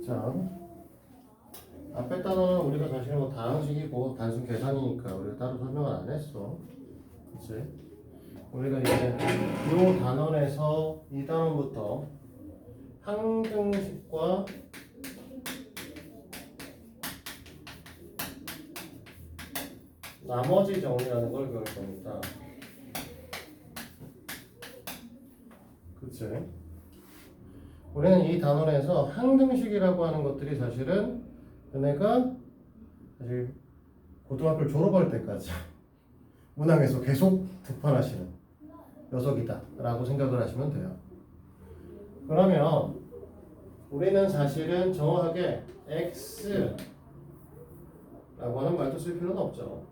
자, 앞에 단어는 우리가 사실 뭐 다항식이고 단순 계산이니까 우리가 따로 설명을 안 했어. 그치? 우리가 이제 이 단원에서 이 단원부터 항등식과 나머지 정리라는 걸 배울 겁니다. 그치? 우리는 이 단원에서 항등식이라고 하는 것들이 사실은 얘네가 사실 고등학교를 졸업할 때까지 문항에서 계속 등판하시는 녀석이다 라고 생각을 하시면 돼요. 그러면 우리는 사실은 정확하게 X 라고 하는 말도 쓸 필요는 없죠.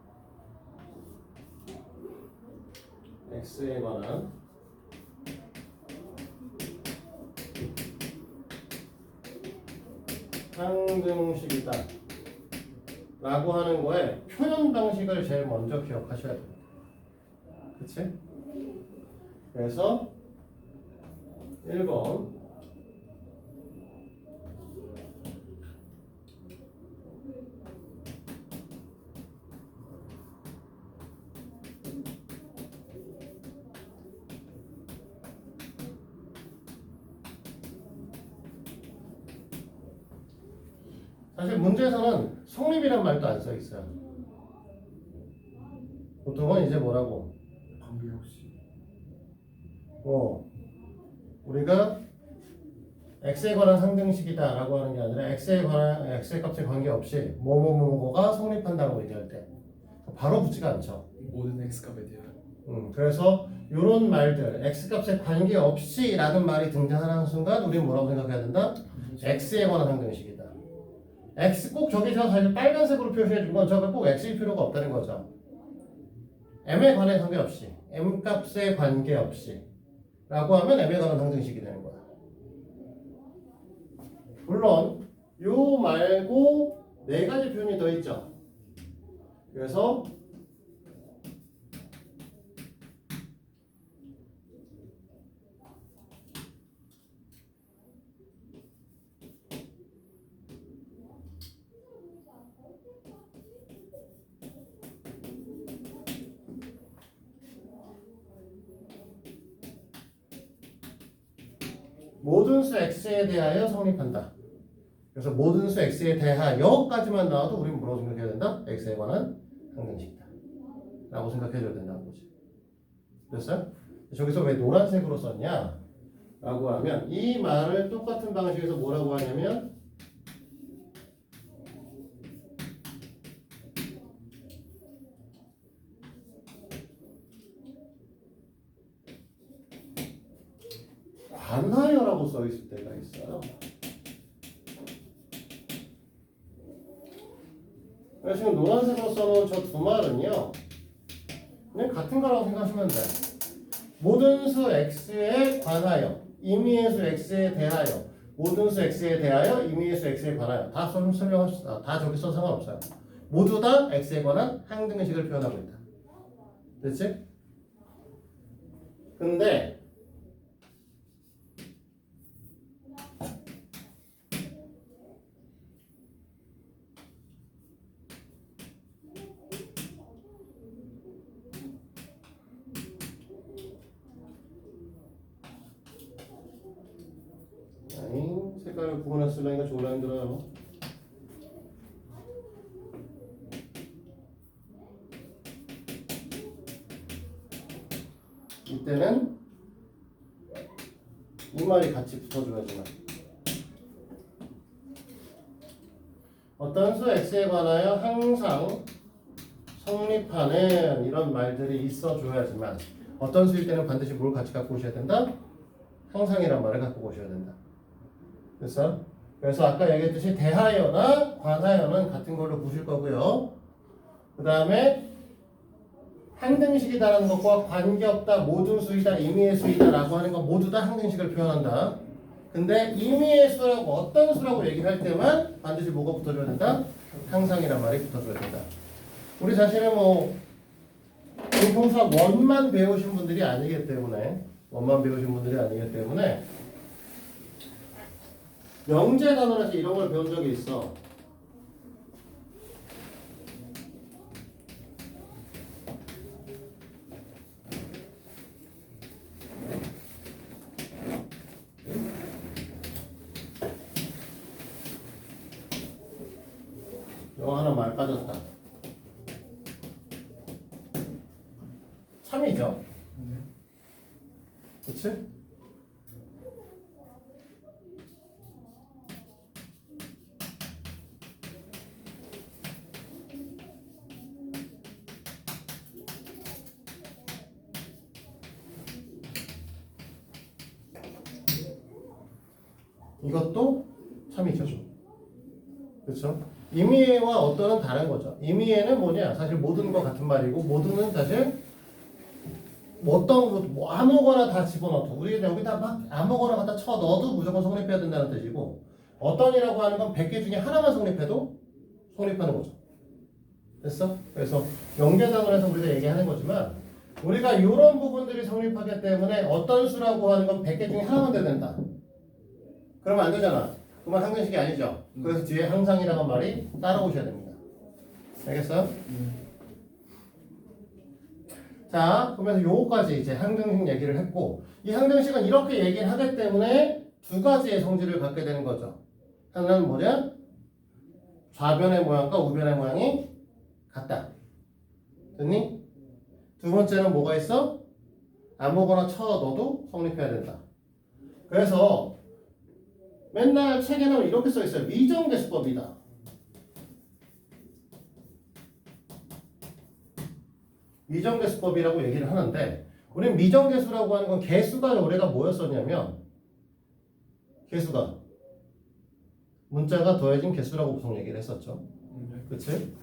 X에 관한 항등식이다 라고 하는 거에 표현 방식을 제일 먼저 기억하셔야 됩니다. 그치? 그래서 1번 사실 문제에서는 성립이란 말도 안 써 있어요. 보통은 이제 뭐라고? 관계없이. 우리가 x에 관한 상등식이다 라고 하는 게 아니라 x에 관한 x의 값에 관계없이 뭐뭐뭐가 성립한다고 얘기할 때 바로 붙지가 않죠. 모든 x 값에 대한. 그래서 이런 말들 x 값에 관계없이 라는 말이 등장하는 순간 우리는 뭐라고 생각해야 된다? x에 관한 상등식이다. x 꼭 저기서 사실 빨간색으로 표시해 준 건 저거 꼭 x일 필요가 없다는 거죠. m에 관해 관계없이 m 값에 관계없이 라고 하면 m에 관한 상등식이 되는 거야. 물론 요 말고 네 가지 표현이 더 있죠. 그래서 모든 수 x에 대하여 성립한다. 그래서 모든 수 x에 대하여까지만 나와도 우리는 뭐라고 생각해야 된다? x에 관한 상등식이다 라고 생각해줘야 된다는 거지. 됐어요? 저기서 왜 노란색으로 썼냐? 라고 하면 이 말을 똑같은 방식에서 뭐라고 하냐면 관하여라고 써 있을 때가 있어요. 그래서 지금 노란색으로 써놓은 저 두 말은요, 그냥 같은 거라고 생각하시면 돼. 모든 수 x에 관하여, 임의의 수 x에 대하여, 모든 수 x에 대하여, 임의의 수 x에 관하여 다 설명합시다. 다 저기 써 상관없어요. 모두 다 x에 관한 항등식을 표현하고 있다. 됐지? 근데 색깔을 구분해서 쓰려니까 졸라 힘들어요. 이때는 이 말이 같이 붙어줘야지만 어떤 수 x에 관하여 항상 성립하는 이런 말들이 있어줘야지만 어떤 수일 때는 반드시 뭘 같이 갖고 오셔야 된다? 항상이란 말을 갖고 오셔야 된다. 됐어? 그래서 아까 얘기했듯이 대하여나 관하여는 같은 걸로 보실 거고요. 그 다음에 항등식이다라는 것과 관계없다, 모든 수이다, 임의의 수이다 라고 하는 건 모두 다 항등식을 표현한다. 근데 임의의 수라고 어떤 수라고 얘기를 할 때만 반드시 뭐가 붙어줘야 된다? 항상이란 말이 붙어줘야 된다. 우리 사실은 뭐 공통수학 원만 배우신 분들이 아니기 때문에 명제 단원에서 이런 걸 배운 적이 있어. 이거 하나 말 빠졌다. 참이죠. 그치? 이것도 참이죠. 그렇죠? 임의와 어떤은 다른 거죠. 임의는 뭐냐? 사실 모든 거 같은 말이고 모든은 사실 어떤 뭐 아무거나 다 집어넣어도 우리 여기다 막 아무거나 갖다 쳐 넣어도 무조건 성립해야 된다는 뜻이고 어떤이라고 하는 건 100개 중에 하나만 성립해도 성립하는 거죠. 됐어? 그래서 명제단원에서 우리가 얘기하는 거지만 우리가 이런 부분들이 성립하기 때문에 어떤 수라고 하는 건 100개 중에 하나만 돼야 된다. 그러면 안 되잖아. 그만 항등식이 아니죠. 그래서 뒤에 항상이라는 말이 따라오셔야 됩니다. 알겠어요? 자, 그러면서 요거까지 이제 항등식 얘기를 했고 이 항등식은 이렇게 얘기를 하기 때문에 두 가지의 성질을 갖게 되는 거죠. 하나는 뭐냐? 좌변의 모양과 우변의 모양이 같다. 됐니? 두 번째는 뭐가 있어? 아무거나 쳐 넣어도 성립해야 된다. 그래서 맨날 책에는 이렇게 써 있어요. 미정계수법이다. 미정계수법이라고 얘기를 하는데 우리는 미정계수라고 하는 건 개수가 우리가 뭐였었냐면 개수가 문자가 더해진 개수라고 보통 얘기를 했었죠. 그치?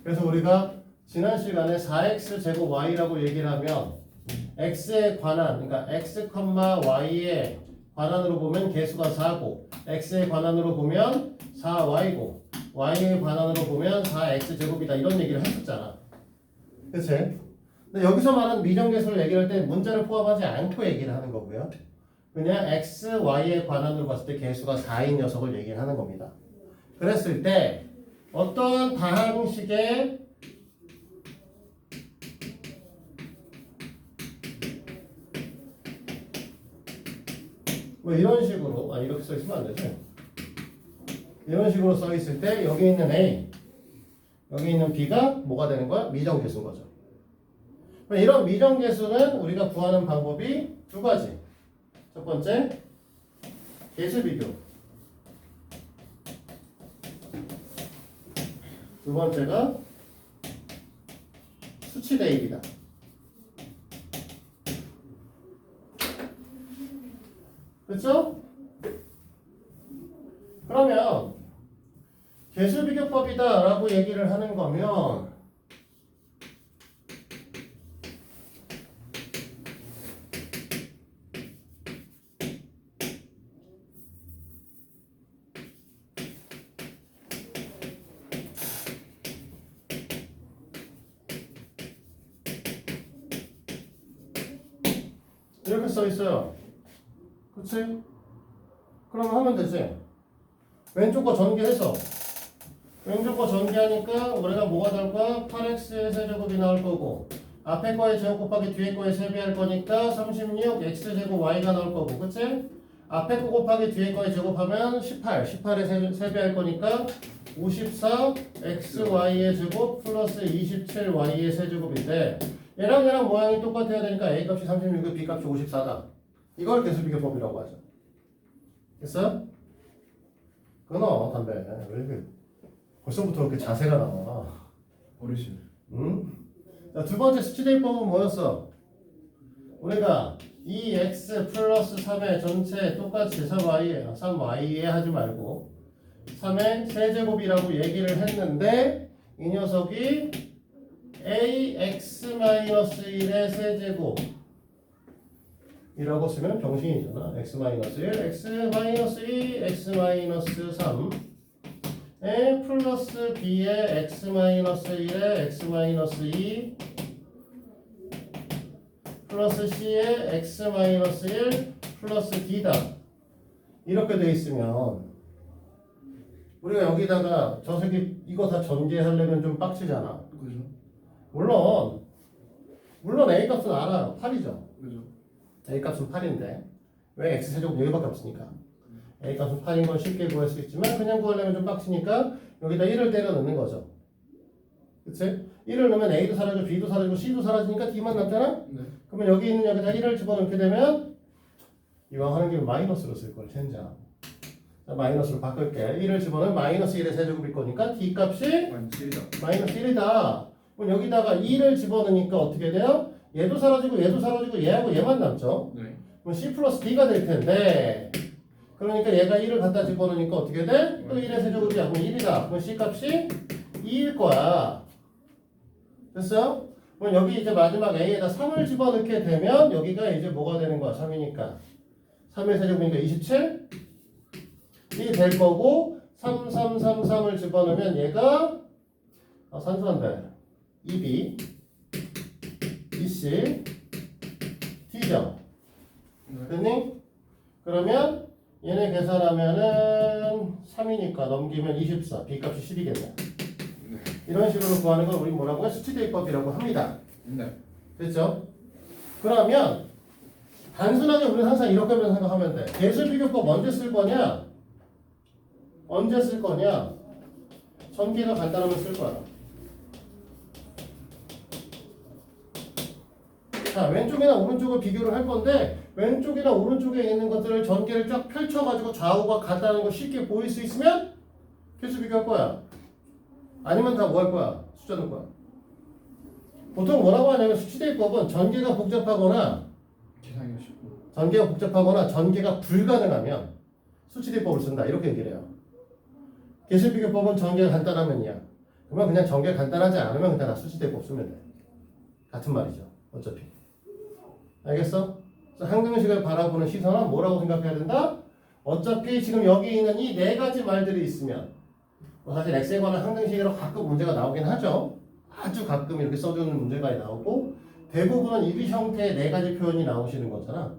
그래서 우리가 지난 시간에 4x 제곱 y라고 얘기를 하면 x에 관한 그러니까 x, y에 관한으로 보면 개수가 4고 x에 관한으로 보면 4y고 y에 관한으로 보면 4x 제곱이다 이런 얘기를 했었잖아. 그치? 근데 여기서 말하는 미정계수를 얘기할 때 문자를 포함하지 않고 얘기를 하는 거고요. 그냥 x, y에 관한으로 봤을 때 개수가 4인 녀석을 얘기를 하는 겁니다. 그랬을 때 어떤 다항식의 뭐 이런 식으로 이렇게 써 있으면 안 되죠. 이런 식으로 써 있을 때 여기 있는 A, 여기 있는 B가 뭐가 되는 거야? 미정계수인 거죠. 이런 미정계수는 우리가 구하는 방법이 두 가지. 첫 번째, 개수 비교. 두 번째가 수치 대입이다. 그렇죠? 그러면 개수 비교법이다 라고 얘기를 하는 거면 이렇게 써 있어요. 그치? 그럼 하면 되지. 왼쪽 거 전개해서 왼쪽 거 전개하니까 우리가 뭐가 나올 거야? 8x의 세제곱이 나올 거고 앞에 거의 제곱 곱하기 뒤에 거의 세배할 거니까 36 x제곱 y가 나올 거고 그치? 앞에 거 곱하기 뒤에 거의 제곱하면 18에 세배할 거니까 54 xy의 제곱 플러스 27 y의 세제곱인데 얘랑 모양이 똑같아야 되니까 a 값이 36이고 b 값이 54다. 이걸 개수비교법이라고 하죠. 됐어요? 끊어 담배. 왜 이렇게 벌써부터 이렇게 자세가 나와. 어르신. 응? 자, 두 번째 수치대입법은 뭐였어? 우리가 2x 플러스 3의 전체 똑같이 3y에 하지 말고 3의 세제곱이라고 얘기를 했는데 이 녀석이 ax-1의 세제곱 이라고 쓰면 병신이잖아. x-1, x-2, x-3 에 플러스 b의 x-1의 x-2 플러스 c의 x-1 플러스 d다. 이렇게 돼 있으면 우리가 여기다가 저 새끼 이거 다 전개하려면 좀 빡치잖아. 그죠? 물론 A 값은 알아요. 8이죠. 그죠? A 값은 8인데 왜 x 세제곱 여기밖에 없으니까 A 값은 8인 건 쉽게 구할 수 있지만 그냥 구하려면 좀 빡치니까 여기다 1을 때려 넣는 거죠. 그치? 1을 넣으면 A도 사라지고 B도 사라지고 C도 사라지니까 D만 남잖아? 네. 그러면 여기 있는 여기다 1을 집어넣게 되면 이왕 하는 김에 마이너스로 쓸 걸 젠장. 자, 마이너스로 바꿀게. 1을 집어넣으면 마이너스 1의 세제곱일 거니까 D 값이 마이너스 1이다. 그럼 여기다가 2를 집어넣으니까 어떻게 돼요? 얘도 사라지고 얘하고 얘만 남죠. 네. 그럼 C 플러스 D가 될 텐데 그러니까 얘가 1을 갖다 집어넣으니까 어떻게 돼? 또 1의 세제곱이야. 그럼 1이다. 그럼 C 값이 2일 거야. 됐어요? 그럼 여기 이제 마지막 A에다 3을 집어넣게 되면 여기가 이제 뭐가 되는 거야? 3이니까 3의 세제곱이니까 27 이 될 거고 3, 3, 3, 3을 집어넣으면 얘가 산수한데 2B BC D죠. 됐니? 그러면 얘네 계산하면은 3이니까 넘기면 24 B값이 10이겠네. 네. 이런 식으로 구하는 걸 우리 뭐라고 해? 수치대입법이라고 합니다. 네. 됐죠? 그러면 단순하게 우리는 항상 이렇게만 생각하면 돼. 계수비교법 언제 쓸 거냐? 언제 쓸 거냐? 전개가 간단하면 쓸 거야. 자, 왼쪽이나 오른쪽을 비교를 할 건데 왼쪽이나 오른쪽에 있는 것들을 전개를 쫙 펼쳐가지고 좌우가 같다는 거 쉽게 보일 수 있으면 계수 비교할 거야. 아니면 다 뭐 할 거야? 숫자 넣을 거야. 보통 뭐라고 하냐면 수치대입법은 전개가 복잡하거나 전개가 불가능하면 수치대입법을 쓴다 이렇게 얘기를 해요. 계수비교법은 전개가 간단하면이야. 그러면 그냥 전개가 간단하지 않으면 그냥 다 수치대입법 쓰면 돼. 같은 말이죠. 어차피. 알겠어? 그래서 항등식을 바라보는 시선은 뭐라고 생각해야 된다? 어차피 지금 여기 있는 이 네 가지 말들이 있으면 사실 x에 관한 항등식으로 가끔 문제가 나오긴 하죠. 아주 가끔 이렇게 써주는 문제가 나오고 대부분은 이 형태의 네 가지 표현이 나오시는 거잖아.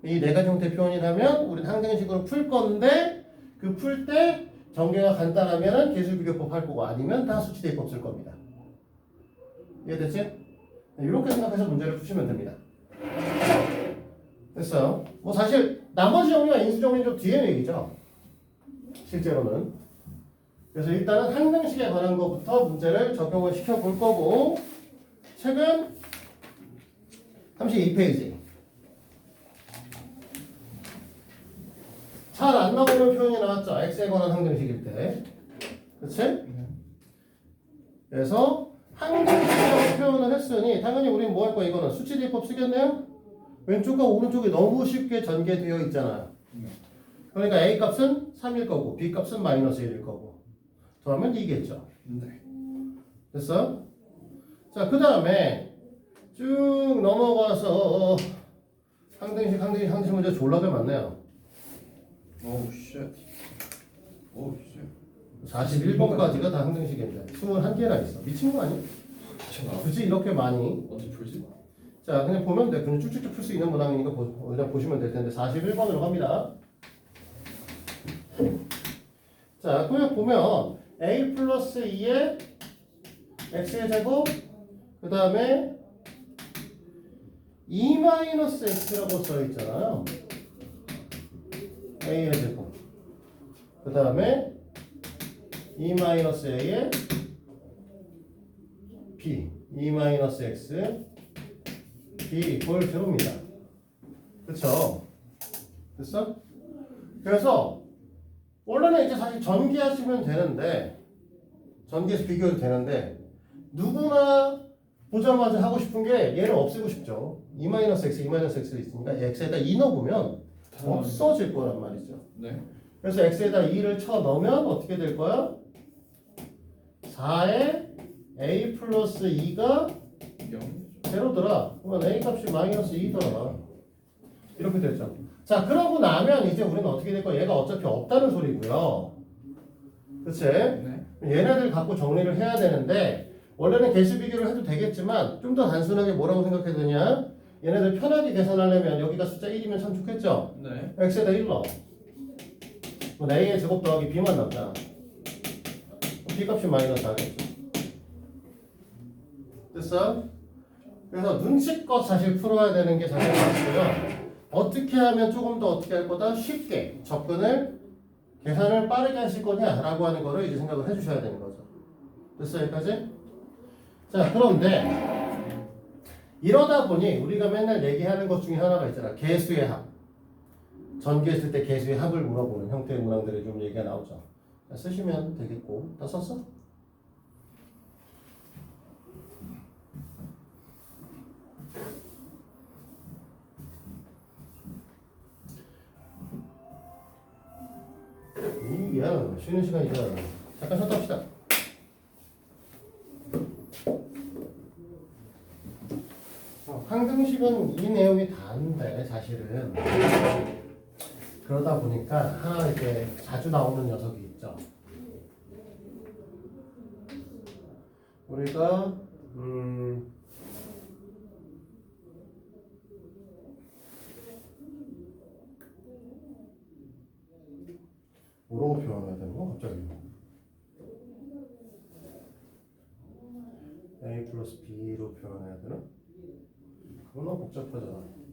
이 네 가지 형태 표현이라면 우리는 항등식으로 풀 건데 그 풀 때 전개가 간단하면 계수비교법 할 거고 아니면 다 수치대입법 쓸 겁니다. 이해됐지? 이렇게 생각해서 문제를 푸시면 됩니다. 됐어요? 뭐 사실 나머지 정리와 인수 정리는 좀 뒤에 얘기죠. 실제로는. 그래서 일단은 항등식에 관한 것부터 문제를 적용을 시켜볼 거고 책은 32페이지. 잘 안 나오는 표현이 나왔죠. x에 관한 항등식일 때. 그치? 그래서 항등식이라고 표현을 했으니 당연히 우리는 뭐 할 거야? 이거는 수치대입법 쓰겠네요? 왼쪽과 오른쪽이 너무 쉽게 전개되어 있잖아요. 그러니까 A 값은 3일 거고 B 값은 마이너스 1일 거고 더하면 2겠죠. 네. 됐어? 자, 그 다음에 쭉 넘어가서 항등식 문제 졸라게 많네요. 오우 쉣. 41번까지가 다 항등식인데 21개나 있어. 미친 거 아니야? 굳이 이렇게 많이. 어떻게 풀지? 자, 그냥 보면 돼. 그냥 쭉쭉쭉 풀 수 있는 문항이니까 그냥 보시면 될 텐데 41번으로 갑니다. 자, 그냥 보면 a 플러스 2의 x의 제곱 그 다음에 2 마이너스 x라고 써있잖아요. a의 제곱 그 다음에 2 마이너스 a의 b 2 마이너스 x b 이퀄 제로입니다. 그쵸? 됐어? 그래서 원래는 이제 사실 전개하시면 되는데 전개해서 비교해도 되는데 누구나 보자마자 하고 싶은 게 얘를 없애고 싶죠. 2-x, 2-x가 있으니까 x에다 2 넣어보면 없어질 거란 말이죠. 네. 그래서 x에다 2를 쳐 넣으면 어떻게 될 거야? 4에 a 플러스 2가 0. 제로더라. 그러면 a 값이 마이너스 2더라. 이렇게 됐죠. 자, 그러고 나면 이제 우리는 어떻게 될 거야? 얘가 어차피 없다는 소리고요. 그치? 네. 얘네들 갖고 정리를 해야 되는데 원래는 계수 비교를 해도 되겠지만 좀 더 단순하게 뭐라고 생각해야 되냐? 얘네들 편하게 계산하려면 여기가 숫자 1이면 참 좋겠죠? 네. x에다 1 넣어. 그럼 a의 제곱 더하기 b만 남잖아. b값이 마이너스 하겠죠. 됐어? 그래서 눈치껏 사실 풀어야 되는 게 사실 맞고요. 어떻게 하면 조금 더 어떻게 할 거다? 쉽게 접근을 계산을 빠르게 하실 거냐라고 하는 거를 이제 생각을 해주셔야 되는 거죠. 됐어 여기까지? 자 그런데 이러다 보니 우리가 맨날 얘기하는 것 중에 하나가 있잖아. 개수의 합. 전개했을 때 개수의 합을 물어보는 형태의 문항들이 좀 얘기가 나오죠. 자, 쓰시면 되겠고 다 썼어? 이야 쉬는 시간이죠. 잠깐 쉬었다 합시다. 항등식은 이 내용이 다인데 사실은 그러다 보니까 하나 이렇게 자주 나오는 녀석이 있죠. 우리가 뭐라고 표현해야 되는 거 갑자기? A 플러스 B로 표현해야 되나? 그건 너무 복잡하잖아.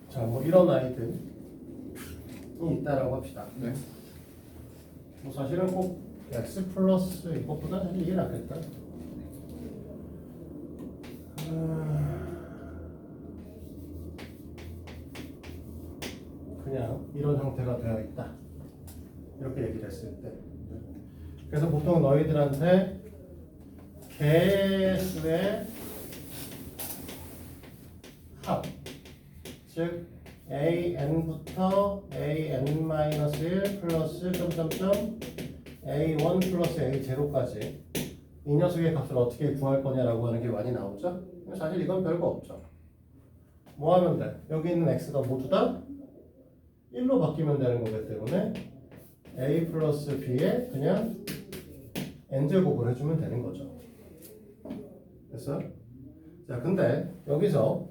자, 뭐 이런 아이들이 있다라고 합시다. 네. 뭐 사실은 꼭 x 플러스 이것보다 사실 이게 낫겠다. 그냥 이런 형태가 되어 있다. 이렇게 얘기를 했을 때. 그래서 보통 너희들한테 개수의 합, 즉 an부터 an-1 플러스 점점점 a1 플러스 a0까지 이 녀석의 값을 어떻게 구할 거냐라고 하는 게 많이 나오죠. 사실 이건 별거 없죠. 뭐 하면 돼? 여기 있는 x가 모두 다 1로 바뀌면 되는 거기 때문에 a 플러스 b에 그냥 n제곱을 해주면 되는 거죠. 됐어? 자, 근데 여기서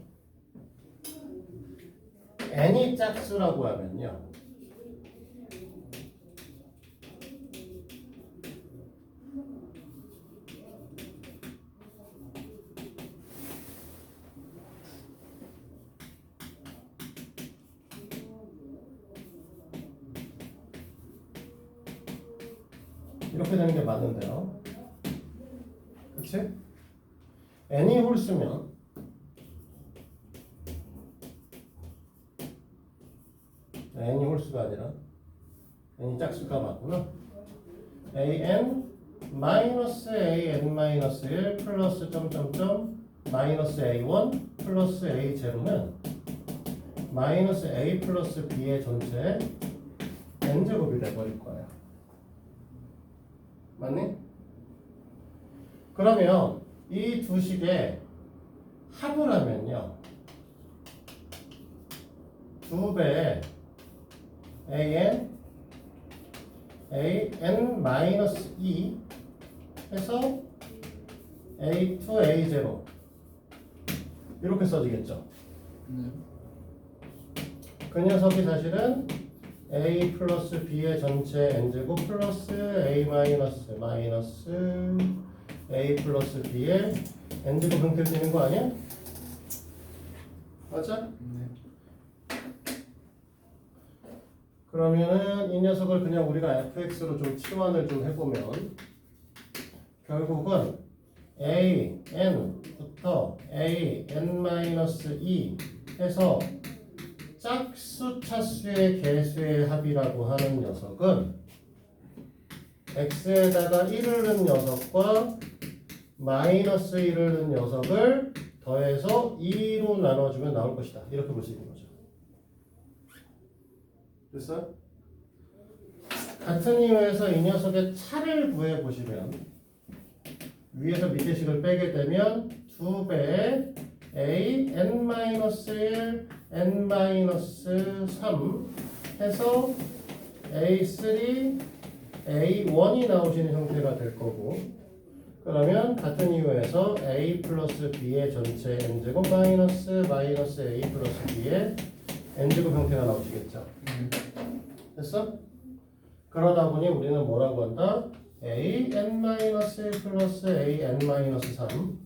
n이 짝수라고 하면요. 이렇게 되는 게 맞는데요. 그치? n이 홀수면 n이 홀수가 아니라 n이 짝수가 맞구나. an 마이너스 an-1 플러스 점점점 마이너스 a1 플러스 a0는 마이너스 a 플러스 b의 전체 n제곱이 돼버릴 거예요. 맞니? 그러면 이 두 식의 합을 하면요. 2배의 an-2 해서 a2, a0 이렇게 써지겠죠. 네. 그 녀석이 사실은 a 플러스 b의 전체 n제곱 플러스 a 마이너스 a 플러스 b의 n제곱 형태로 되는 거 아니야? 맞아? 네. 그러면은 이 녀석을 그냥 우리가 fx로 좀 치환을 좀 해보면 결국은 a n부터 a n-2 해서 짝수 차수의 개수의 합이라고 하는 녀석은 x에다가 1을 넣은 녀석과 마이너스 1을 넣은 녀석을 더해서 2로 나눠주면 나올 것이다. 이렇게 볼 수 있는 거죠. 됐어? 같은 이유에서 이 녀석의 차를 구해 보시면 위에서 밑에 식을 빼게 되면 2배의 a n-1 n-3 해서 a3 a1이 나오시는 형태가 될 거고, 그러면 같은 이유에서 a 플러스 b의 전체 n제곱 마이너스 a 플러스 b의 n제곱 형태가 나오시겠죠. 됐어? 그러다 보니 우리는 뭐라고 한다? a n-1 플러스 a n-3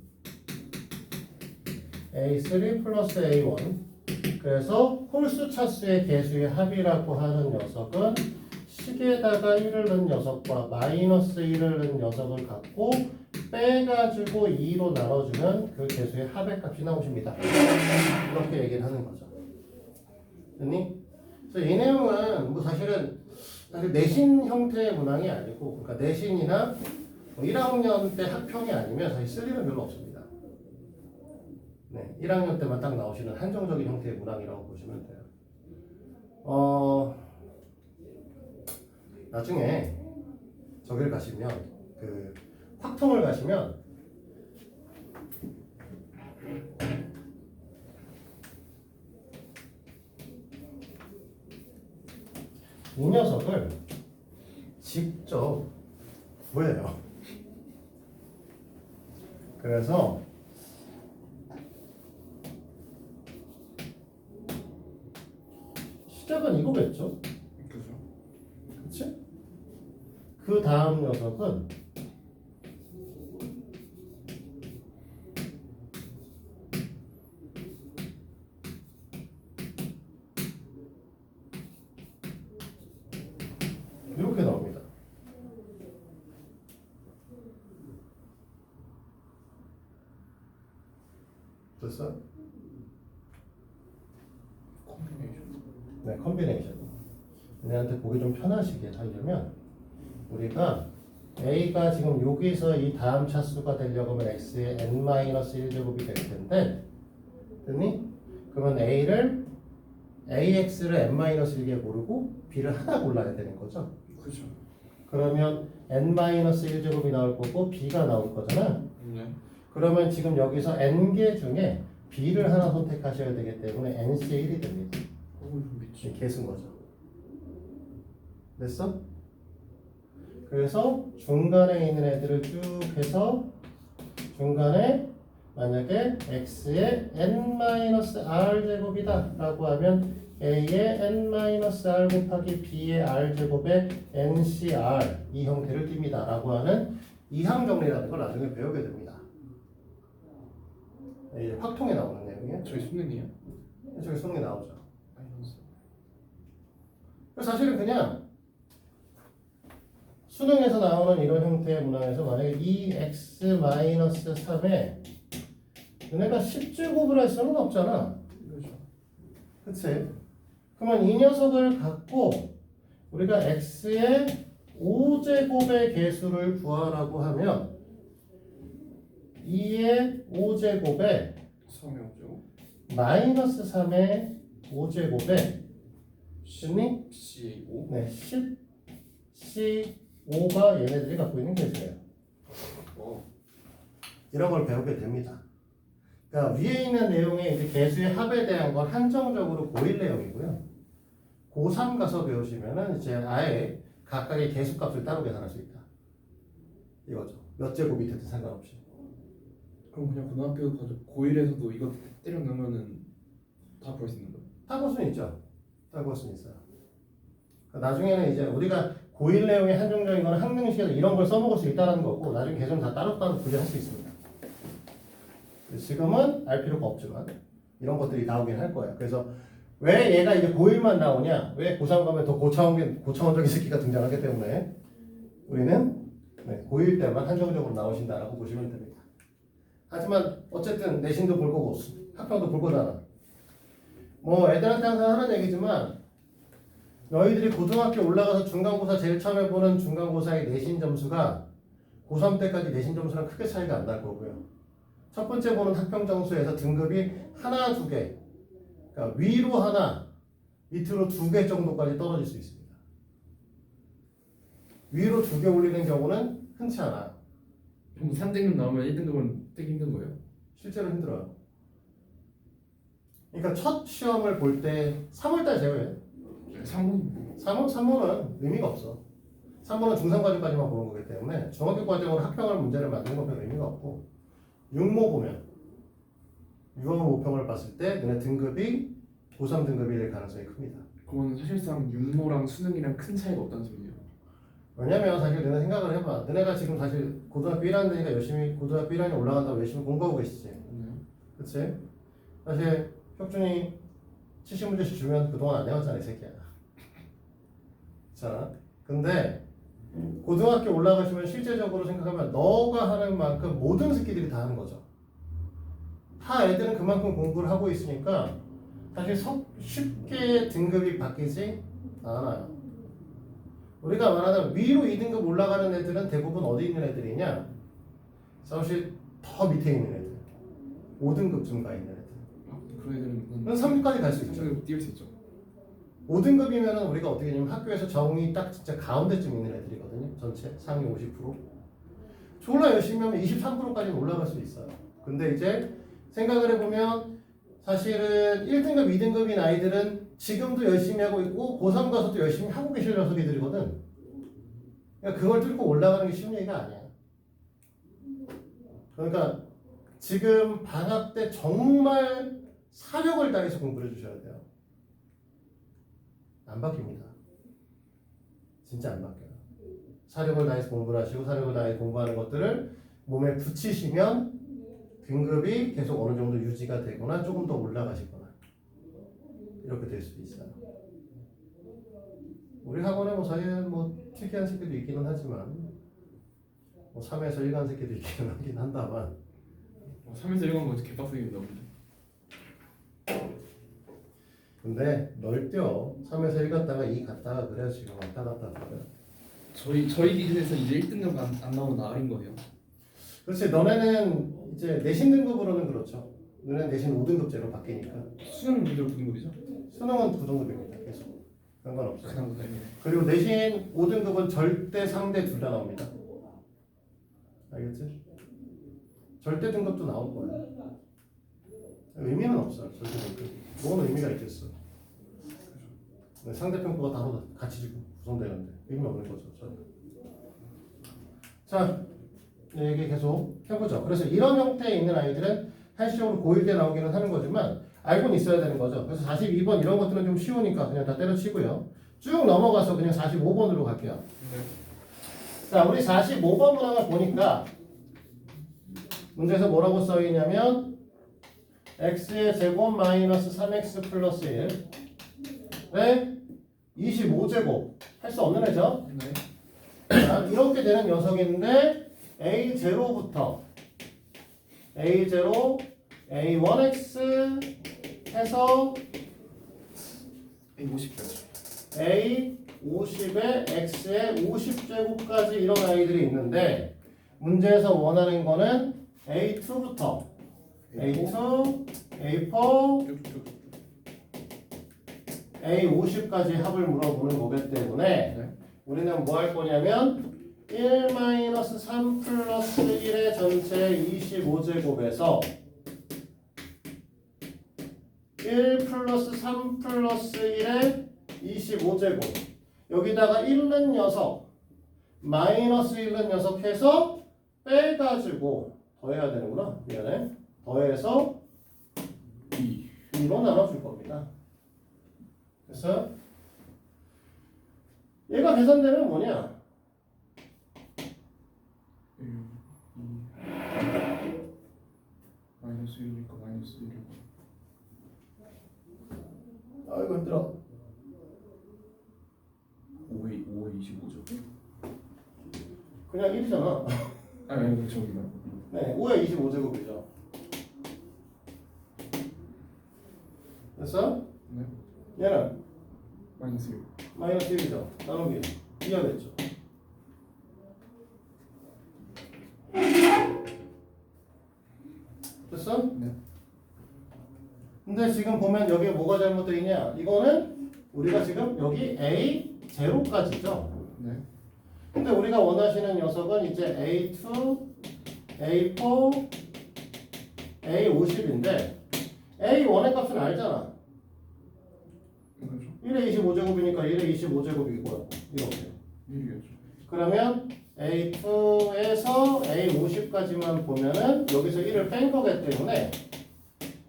a3 플러스 a1. 그래서 홀수 차수의 개수의 합이라고 하는 녀석은 식에다가 1을 넣은 녀석과 마이너스 1을 넣은 녀석을 갖고 빼가지고 2로 나눠주면 그 개수의 합의 값이 나오십니다. 이렇게 얘기를 하는 거죠. 됐니? 그래서 이 내용은 뭐 사실 내신 형태의 문항이 아니고, 그러니까 내신이나 뭐 1학년 때 학평이 아니면 사실 쓸 일은 별로 없습니다. 네, 1학년 때만 딱 나오시는 한정적인 형태의 문항이라고 보시면 돼요. 나중에 저길 가시면 그 확통을 가시면 이 녀석을 직접 구해요. 그래서 시작은 이거겠죠? 그죠? 그치? 그 다음 녀석은 이렇게 나옵니다. 됐어? 콤비네이션. 네, 컨비네이션. 얘네한테 보기 좀 편하시게 하려면 우리가 a가 지금 여기서 이 다음 차수가 되려고 하면 x의 n-1제곱이 될 텐데, 됐니? 그러면 ax를 n-1개 고르고 b를 하나 골라야 되는 거죠. 그죠? 그러면 n-1제곱이 나올 거고 b가 나올 거잖아. 네. 그러면 지금 여기서 n개 중에 b를 하나 선택하셔야 되기 때문에 nC의 1이 됩니다. 이거 미치. 개수인 거죠. 됐어? 그래서 중간에 있는 애들을 쭉 해서 중간에 만약에 x의 n-r 제곱이다 라고 하면 a의 n-r 곱하기 b의 r 제곱의 ncr 이 형태를 띱니다 라고 하는 이항 정리라는 걸 나중에 배우게 됩니다. 이제 확통에 나오는 내용이에요. 저희 수능이에요? 저기 수능에 나오죠. 마이너스. 사실은 그냥 수능에서 나오는 이런 형태의 문항에서 만약에 2x-3에 얘네가 10제곱을 할 수는 없잖아. 그죠? 그치? 그러면 이 녀석을 갖고 우리가 x의 5제곱의 개수를 구하라고 하면 2의 5제곱에 3의 5제곱. 마이너스 3의 5제곱에 됐니? C 5. 네, 10C5가 얘네들이 갖고 있는 개수예요. 이런 걸 배우게 됩니다. 그러니까 위에 있는 내용의 이제 개수의 합에 대한 건 한정적으로 고1 내용이고요. 고3 가서 배우시면은 이제 아예 각각의 개수값을 따로 계산할 수 있다. 이거죠. 몇 제곱이 됐든 상관없이. 그럼 그냥 고등학교 가서 고1에서도 이거 때려 넣으면은 다 볼 수 있는 거예요? 다 볼 수는 있죠. 다 볼 수는 있어요. 그러니까 나중에는 이제 우리가 고1 내용의 한정적인 건 학능시에서 이런 걸 써먹을 수 있다는 거고, 나중에 개수는 다 따로따로 분리할 수 있습니다. 지금은 알 필요가 없지만 이런 것들이 나오긴 할 거예요. 그래서 왜 얘가 이제 고1만 나오냐, 왜 고3 가면 더 고차원적인 새끼가 등장하기 때문에 우리는 고1 때만 한정적으로 나오신다라고 보시면 됩니다. 하지만 어쨌든 내신도 볼 거고 학평도 볼 거잖아. 뭐 애들한테 항상 하는 얘기지만 너희들이 고등학교 올라가서 중간고사 제일 처음에 보는 중간고사의 내신 점수가 고3 때까지 내신 점수랑 크게 차이가 안 날 거고요. 첫 번째 보는 학평 점수에서 등급이 하나, 두 개, 그러니까 위로 하나, 밑으로 두 개 정도까지 떨어질 수 있습니다. 위로 2개 올리는 경우는 흔치 않아. 그럼 3등급 나오면 1등급은 뜨기 힘든 거예요? 실제로 힘들어요. 그러니까 첫 시험을 볼 때 3월달 제외해. 3호는 의미가 없어. 3호는 중3과정까지만 보는 거기 때문에 중학교 과정으로 학평할 문제를 만드는 건 별 의미가 없고 6모 보면 6월 모평을 봤을 때 너네 등급이 고3 등급이 될 가능성이 큽니다. 그거는 사실상 육모랑 수능이랑 큰 차이가 없다는 소리예요. 왜냐면 사실 너네 생각을 해봐. 너네가 지금 사실 고등학교 1학년 되니까 열심히 고등학교 1학년 올라간다고 열심히 공부하고 계시지. 그치? 사실 혁준이 70문제씩 주면 그동안 안 해왔잖아 이 새끼야. 자, 근데 고등학교 올라가시면 실제적으로 생각하면 너가 하는 만큼 모든 새끼들이 다 하는 거죠. 다 애들은 그만큼 공부를 하고 있으니까 사실 쉽게 등급이 바뀌지 않아요. 우리가 말하는 위로 2등급 올라가는 애들은 대부분 어디 있는 애들이냐? 사실 더 밑에 있는 애들. 5등급쯤 가 있는 애들. 그런 애들은 3등까지 갈 수 있죠. 띄울 수 있죠. 5등급이면 우리가 어떻게 되냐면 학교에서 정이 딱 진짜 가운데쯤 있는 애들이거든요. 전체 상위 50%. 졸라 열심히 하면 23%까지는 올라갈 수 있어요. 근데 이제 생각을 해보면 사실은 1등급, 2등급인 아이들은 지금도 열심히 하고 있고 고3 가서도 열심히 하고 계실 녀석이들이거든. 그러니까 그걸 뚫고 올라가는 게 쉬운 얘기가 아니야. 그러니까 지금 방학 때 정말 사력을 다해서 공부를 해주셔야 돼요. 안 바뀝니다. 진짜 안 바뀌어요. 사력을 다해서 공부를 하시고 사력을 다해 공부하는 것들을 몸에 붙이시면 등급이 계속 어느 정도 유지가 되거나 조금 더 올라가시거나 이렇게 될 수도 있어요. 우리 학원에 뭐 사실 뭐 특이한 새끼도 있기는 하지만 뭐 3에서 1간 새끼도 있기는 하긴 한다만 3에서 1간 거 개빡세게 나오는데. 근데 널 뛰어 3에서 1 갔다가 2 갔다가 그래야 지금 왔다 갔다 하고요. 저희 기준에서 이제 1등급 안 나오면 나가린 거예요. 그렇지. 너네는 이제 내신 등급으로는 그렇죠. 너네는 내신 5등급제로 바뀌니까. 수능은 그대로 9등급이죠? 수능은 9등급입니다. 계속. 상관없어요. 그냥 그 그리고 내신 5등급은 절대 상대 둘 다 나옵니다. 알겠지? 절대 등급도 나올 거예요. 의미는 없어요. 절대 등급. 뭐는 의미가 있겠어. 상대평가가 다 같이 지고 구성되는데 의미 없는 거죠. 저는. 자, 얘기 계속 해보죠. 그래서 이런 형태에 있는 아이들은 한시적으로 고1 때 나오기는 하는 거지만 알고는 있어야 되는 거죠. 그래서 42번 이런 것들은 좀 쉬우니까 그냥 다 때려치고요. 쭉 넘어가서 그냥 45번으로 갈게요. 자, 우리 45번 문항을 보니까 문제에서 뭐라고 써있냐면 x의 제곱 마이너스 3x 플러스 1에 25제곱 할 수 없는 애죠. 네. 자, 이렇게 되는 녀석인데 A0부터 A0, A1x 해서 A50까지. A50에 X에 50제곱까지 이런 아이들이 있는데 문제에서 원하는 거는 A2부터 A2, A4, 쭉쭉쭉. A50까지 합을 물어보는 거기 때문에 네. 우리는 뭐 할 거냐면 1-3 플러스 1의 전체 25제곱에서 1 플러스 3 플러스 1의 25제곱 여기다가 1는 녀석 마이너스 1는 녀석 해서 빼가지고 더해야 되는구나. 미안해. 더해서 2로 나눠줄 겁니다. 그래서 얘가 계산되면 뭐냐? 마이너스 1이니까 마이너스 1. 아이고 힘들어. 5에 25죠. 그냥 1이잖아. 아니 저기만. 네, 5에 25제곱이죠. 됐어? 네. 얘는 마이너스 1. 마이너스 1이죠. 나누기 2가 됐죠. 됐어? 네. 근데 지금 보면 여기에 뭐가 잘못되어 있냐? 이거는 우리가 지금 여기 A0까지죠. 네. 근데 우리가 원하시는 녀석은 이제 A2, A4, A50인데 A1의 값은 알잖아. 그렇죠. 1의 25제곱이니까 1의 25제곱이고 이렇게. 1이겠죠. 그러면 A2에서 A50까지만 보면은 여기서 1을 뺀 거기 때문에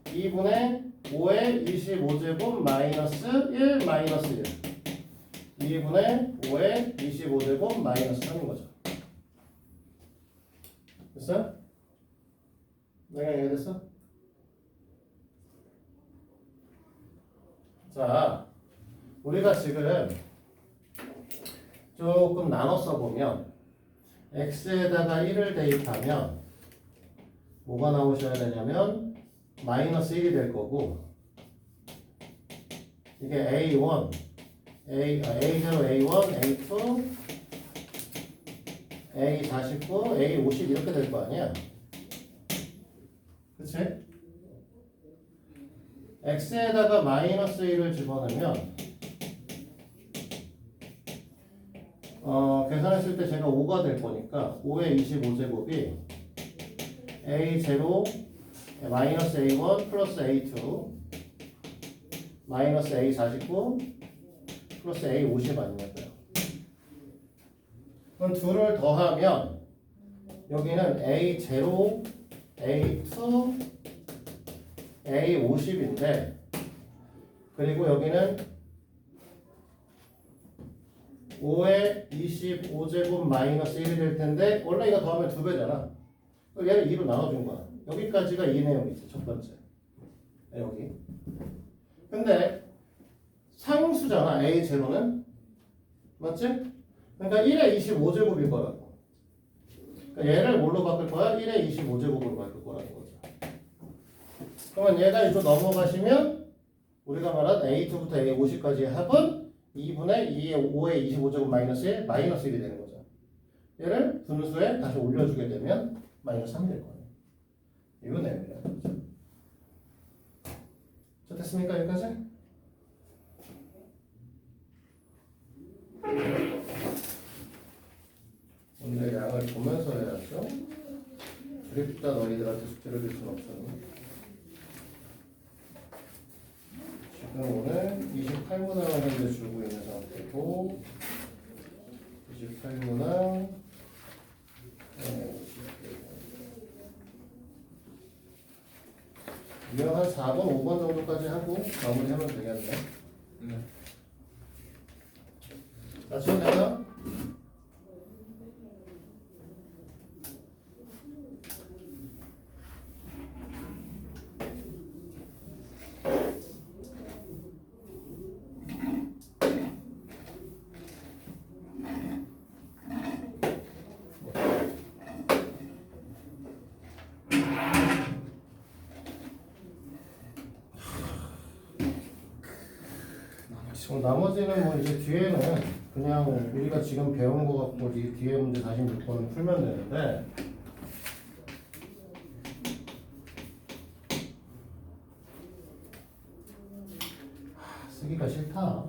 2분의 5의 25제곱 마이너스 1 마이너스 1 2분의 5의 25제곱 마이너스 3인 거죠. 됐어? 내가 이해됐어? 자, 우리가 지금 조금 나눠 써보면 x에다가 1을 대입하면 뭐가 나오셔야 되냐면 마이너스 1이 될 거고 이게 A1, A0, A1, A2, A49, A50 이렇게 될 거 아니야? 그치? x에다가 마이너스 1을 집어넣으면 계산했을 때 제가 5가 될 거니까 5의 25제곱이 A0 마이너스 A1 플러스 A2 마이너스 A49 플러스 A50 아니냐고요. 그럼 둘을 더하면 여기는 A0 A2 A50인데 그리고 여기는 5의 25제곱 마이너스 1이 될 텐데 원래 이거 더하면 2배잖아. 얘를 2로 나눠준 거야. 여기까지가 이 내용이지. 첫 번째. 여기. 근데 상수잖아. A0는. 맞지? 그러니까 1의 25제곱일 거라고. 그러니까 얘를 뭘로 바꿀 거야? 1의 25제곱으로 바꿀 거라는 거죠. 그러면 얘가 이쪽 넘어가시면 우리가 말한 A2부터 A50까지의 합은 2분의 2의 5의 25제곱 마이너스 1 마이너스 1이 되는 거죠. 얘를 분수에 다시 올려주게 되면 마이너스 3이 될 거예요. 이거 내용이라는 거죠. 자, 됐습니까? 여기까지? 오늘 양을 보면서 해야죠. 그립다 너희들한테 숙제를 줄 수는 없잖아. 지금 오늘 28문항을 현재 주고 있는 상태고 28문항 이거 한 4번, 5번 정도까지 하고 마무리하면 되겠네. 네. 자, 지금 되나? 나머지는 뭐 이제 뒤에는 그냥 우리가 지금 배운 거 갖고 이 뒤에 문제 46번은 풀면 되는데 쓰기가 싫다.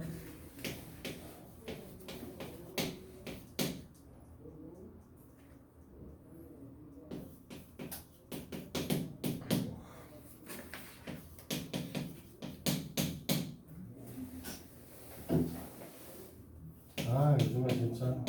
요즘에 진짜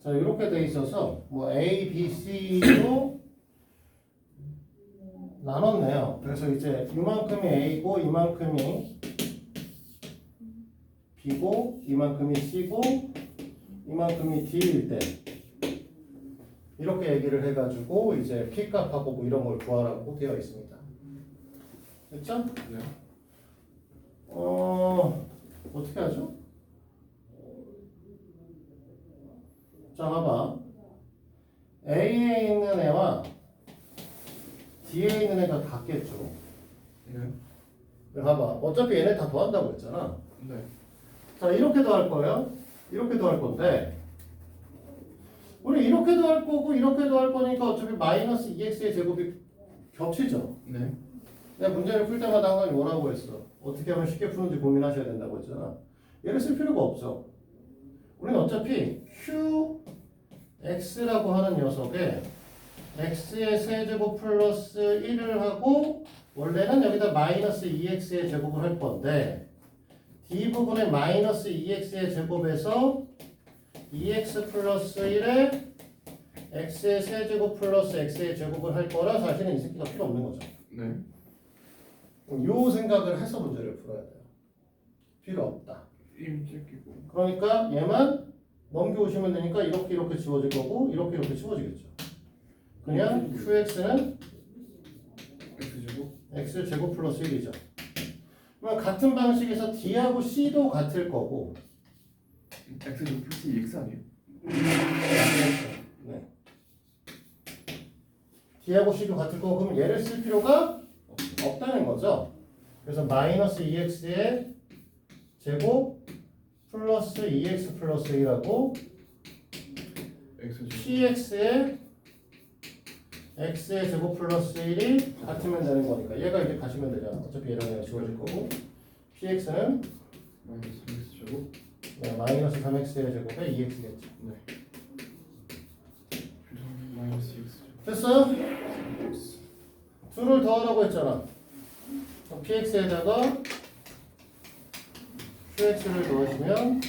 자 이렇게 돼 있어서 뭐 A, B, C로 나눴네요. 그래서 이제 이만큼이 A고 이만큼이 B고 이만큼이 C고 이만큼이 D일 때 이렇게 얘기를 해가지고 이제 P값하고 뭐 이런 걸 구하라고 되어 있습니다. 됐죠? 네. 어떻게 하죠? 자 봐봐. A에 있는 애와 뒤에 있는 애가 같겠죠. 네. 봐봐. 어차피 얘네 다 더한다고 했잖아. 네. 자, 이렇게도 할 거예요. 이렇게도 할 건데 우리 이렇게도 할 거고 이렇게도 할 거니까 어차피 마이너스 2x의 제곱이 겹치죠. 네. 내가 문제를 풀 때마다 항상 뭐라고 했어? 어떻게 하면 쉽게 푸는지 고민하셔야 된다고 했잖아. 얘를 쓸 필요가 없어. 우리는 어차피 qx라고 하는 녀석에 x의 세제곱 플러스 1을 하고 원래는 여기다 마이너스 2x의 제곱을 할 건데 D부분의 마이너스 2x의 제곱에서 2x 플러스 1에 x의 세제곱 플러스 x의 제곱을 할 거라 사실은 이 새끼가 필요 없는 거죠. 네. 요 생각을 해서 문제를 풀어야 돼요. 필요 없다. 임찍기고. 그러니까 얘만 넘겨오시면 되니까 이렇게 지워질 거고 이렇게 지워지겠죠. 그냥 qx는 x제곱. x 제곱 플러스 1이죠. 그러면 같은 방식에서 d하고 c도 같을 거고 x제곱 플러스 2x 아니에요? 네. d하고 c도 같을 거고 그럼 얘를 쓸 필요가 없다는 거죠. 그래서 마이너스 2x의 제곱 플러스 2x 플러스 1하고 x제곱. px의 x의 제곱 플러스 1이 같으면 되는 거니까 얘가 이제 가시면 되잖아. 어차피 얘랑 얘랑 지워질 거고 px는 마이너스 3x제곱. 마이너스 3x의 제곱에 2x겠죠. 네. 마이너스 2x제곱. 됐어요? 2를 더하라고 했잖아. 그럼 px에다가 qx를 더하시면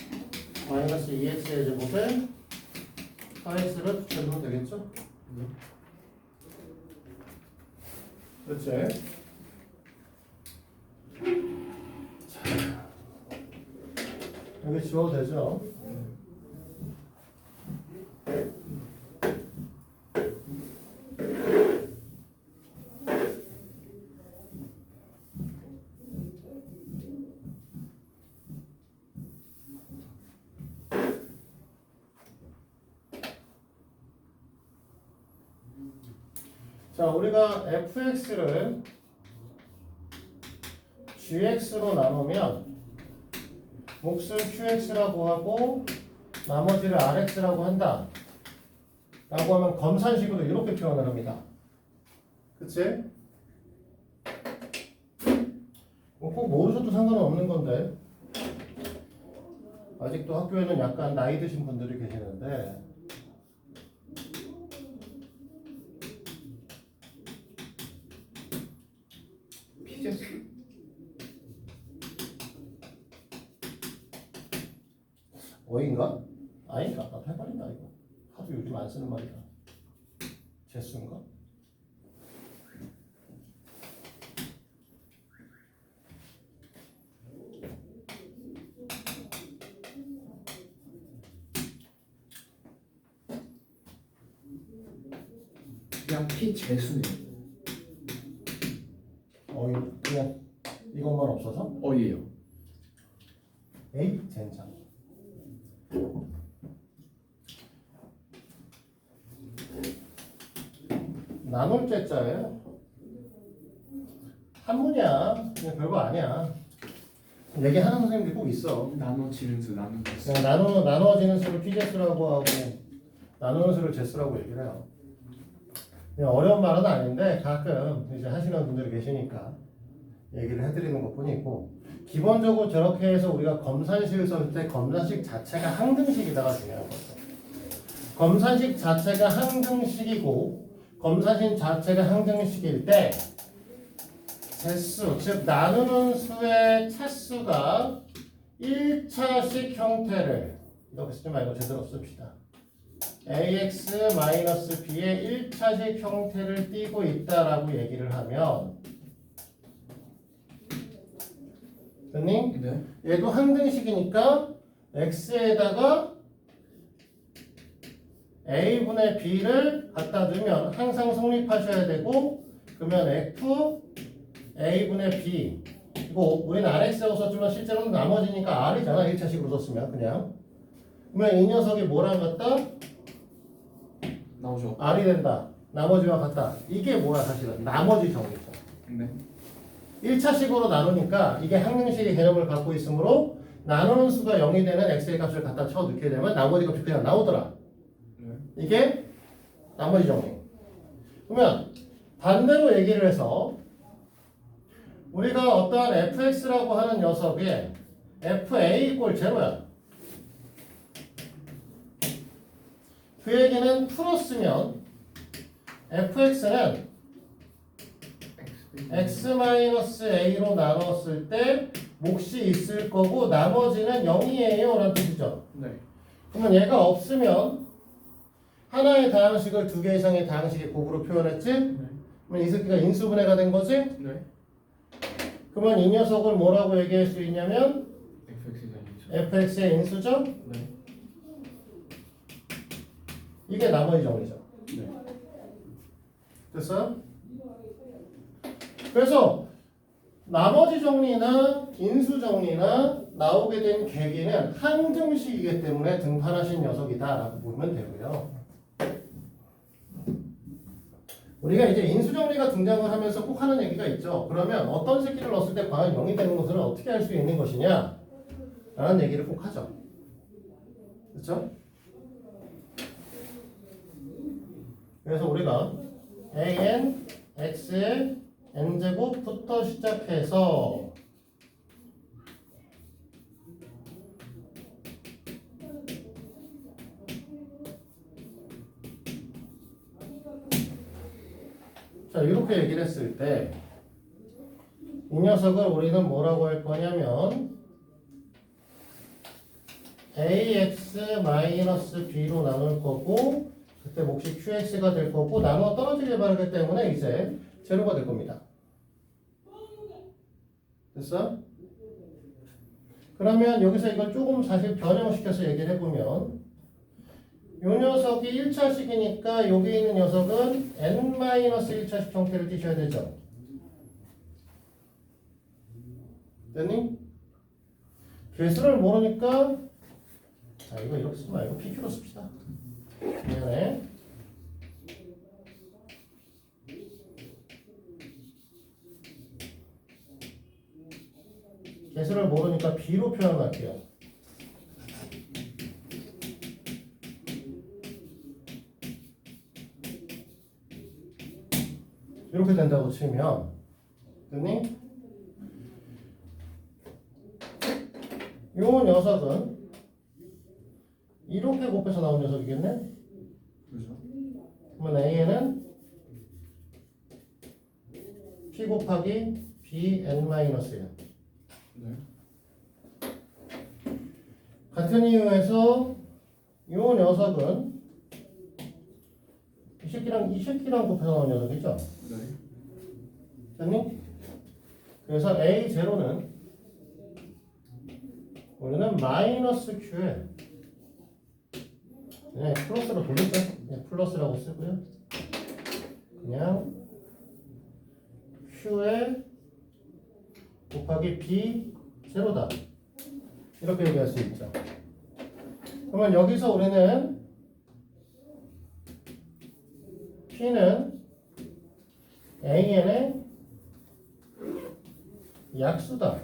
마이너스 2x의 제곱에 4x를 붙여주면 되겠죠? 네. 그렇지? 자, 여기 지워도 되죠? 자, 우리가 fx를 gx로 나누면 몫을 qx라고 하고 나머지를 rx라고 한다 라고 하면 검산식으로 이렇게 표현을 합니다. 그치? 뭐 꼭 모르셔도 상관은 없는 건데 아직도 학교에는 약간 나이 드신 분들이 계시는데 피제스. 어인가? 아닌가? 나 헷갈린다 이거. 하도 요즘 안 쓰는 말이다. 제수인가? 그냥 피제수네요. 어인 그냥 이것만 없어서? 어이에요. 에이 젠장. 나눌 제자예요. 한문이야. 그냥 별거 아니야. 얘기하는 선생님들이 꼭 있어. 나눠지는 수 나누는 수. 그냥 나눠지는 수를 피제수라고 하고 나누는 수를 제수라고 얘기를 해요. 그냥 어려운 말은 아닌데 가끔 이제 하시는 분들이 계시니까 얘기를 해드리는 것뿐이고 기본적으로 저렇게 해서 우리가 검산식을 쓸 때 검산식 자체가 항등식이다가 중요한 거죠. 검산식 자체가 항등식이고 검산식 자체가 항등식일 때 제수, 즉 나누는 수의 차수가 1차식 형태를 이렇게 쓰지 말고 제대로 씁시다. ax-b의 1차식 형태를 띠고 있다라고 얘기를 하면 됐니? 네. 얘도 항등식이니까 x에다가 a분의 b를 갖다 두면 항상 성립하셔야 되고 그러면 f a분의 b 이거 우리는 rx라고 썼지만 실제로는 나머지니까 r이잖아. 1차식으로 썼으면 그냥 그러면 이 녀석이 뭐랑 같다? 나오죠. r이 된다. 나머지와 같다. 이게 뭐야 사실은? 나머지 정의죠. 네. 1차식으로 나누니까 이게 항등식의 개념을 갖고 있으므로 나누는 수가 0이 되는 x의 값을 갖다 쳐 넣게 되면 나머지 값이 그냥 나오더라. 네. 이게 나머지 정리. 그러면 반대로 얘기를 해서 우리가 어떠한 fx라고 하는 녀석에 fa 이꼴 제로야. 그 얘기는 풀었으면 fx는 x-a로 나눴을 때 몫이 있을 거고 나머지는 0이에요 라는 뜻이죠. 네. 그러면 얘가 없으면 하나의 다항식을 두 개 이상의 다항식의 곱으로 표현했지? 네. 그러면 이 새끼가 인수분해가 된 거지? 네. 그러면 이 녀석을 뭐라고 얘기할 수 있냐면 fx가 인수. fx의 인수죠? 네. 이게 나머지 정리죠. 네. 됐어요? 그래서 나머지 정리나 인수 정리나 나오게 된 계기는 항등식이기 때문에 등판하신 녀석이다 라고 보면 되고요. 우리가 이제 인수 정리가 등장을 하면서 꼭 하는 얘기가 있죠. 그러면 어떤 새끼를 넣었을 때 과연 0이 되는 것을 어떻게 할 수 있는 것이냐 라는 얘기를 꼭 하죠. 그렇죠? 그래서 우리가 an, x의 n제곱부터 시작해서 자 이렇게 얘기를 했을 때 이 녀석을 우리는 뭐라고 할 거냐면 ax-b로 나눌 거고 그때 몫이 qx가 될 거고 나누어 떨어지게 바르기 때문에 이제 제로가 될 겁니다. 됐어? 그러면 여기서 이걸 조금 사실 변형시켜서 얘기를 해보면 이 녀석이 1차식이니까 여기 있는 녀석은 n-1차식 형태를 띄셔야 되죠. 됐니? 개수를 모르니까 자 이거 이렇게 쓰지 말고 PQ로 씁시다. 미안해. 개수를 모르니까 B로 표현할게요. 이렇게 된다고 치면 됐니? 요 녀석은 이렇게 곱해서 나온 녀석이겠네? 그렇죠. 그러면 A에는 P 곱하기 Bn-예요. 네. 같은 이유에서 이 녀석은 이 새끼랑 곱해서 나온 녀석이죠? 네. 됐니? 그래서 A0는 우리는 마이너스 Q에 그냥 플러스로 돌리죠? 그냥 플러스라고 쓰고요. 그냥 Q에 곱하기 B 제로다. 이렇게 얘기할 수 있죠. 그러면 여기서 우리는 P는 AN의 약수다.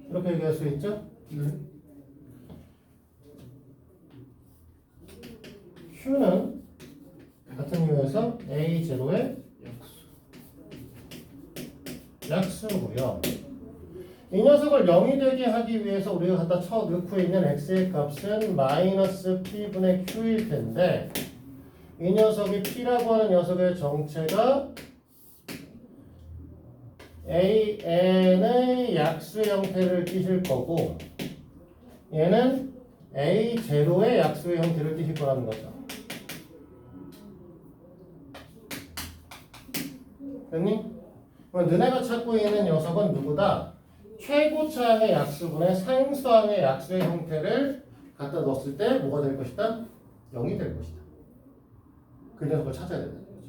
이렇게 얘기할 수 있죠? 네. Q는 같은 이유에서 A0의 약수. 약수고요. 이 녀석을 0이 되게 하기 위해서 우리가 갖다 쳐 넣고 있는 x의 값은 마이너스 p분의 q일 텐데 이 녀석이 p라고 하는 녀석의 정체가 an의 약수 형태를 띠실 거고 얘는 a0의 약수의 형태를 띠실 거라는 거죠. 됐니? 그럼 너네가 찾고 있는 녀석은 누구다? 최고차항의 약수분의 상수항의 약수의 형태를 갖다 넣었을 때 뭐가 될 것이다? 0이 될 것이다. 그 녀석을 찾아야 된다는 거죠.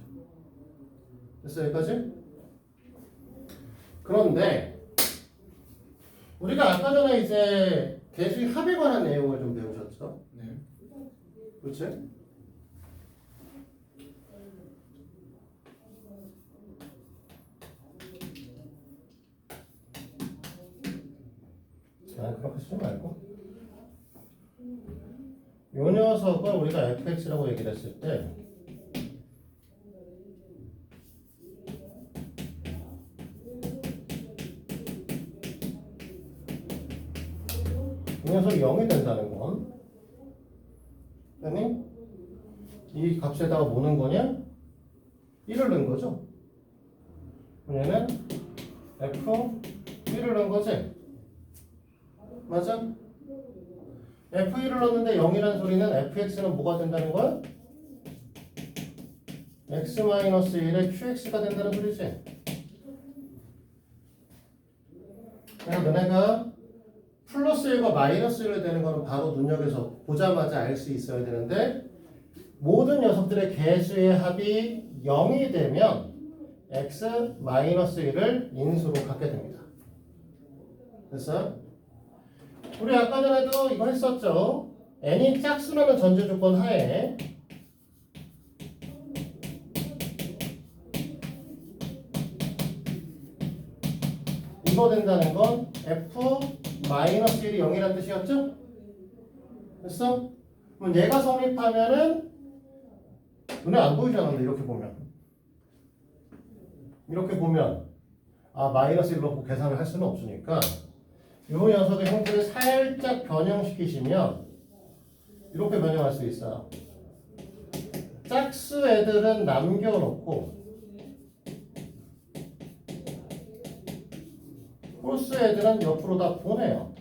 됐어 여기까지? 그런데 우리가 아까 전에 이제 개수의 합에 관한 내용을 좀 배우셨죠? 네. 그렇지? 아니 그렇게 쓰지 말고 요 녀석을 우리가 fx라고 얘기를 했을 때 이 녀석이 0이 된다는 건 아니 이 값에다가 뭐 넣은 거냐? 1을 넣은 거죠. 얘는 f1을 넣은 거지. 맞아? f1을 넣었는데 0이라는 소리는 fx는 뭐가 된다는 거야? x-1의 qx가 된다는 소리지. 그래서 너네가 플러스 1과 마이너스 1을 되는 거는 바로 눈여겨서 보자마자 알 수 있어야 되는데 모든 녀석들의 개수의 합이 0이 되면 x-1을 인수로 갖게 됩니다. 됐어? 우리 아까 전에도 이거 했었죠. n이 짝수라는 전제 조건 하에 이거 된다는 건 f-1이 0이라는 뜻이었죠? 됐어? 그럼 얘가 성립하면은 눈에 안 보이잖아. 근데 이렇게 보면 아 마이너스 1로 계산을 할 수는 없으니까 이 녀석의 형태를 살짝 변형시키시면 이렇게 변형할 수 있어요. 짝수 애들은 남겨놓고 홀수 애들은 옆으로 다 보내요.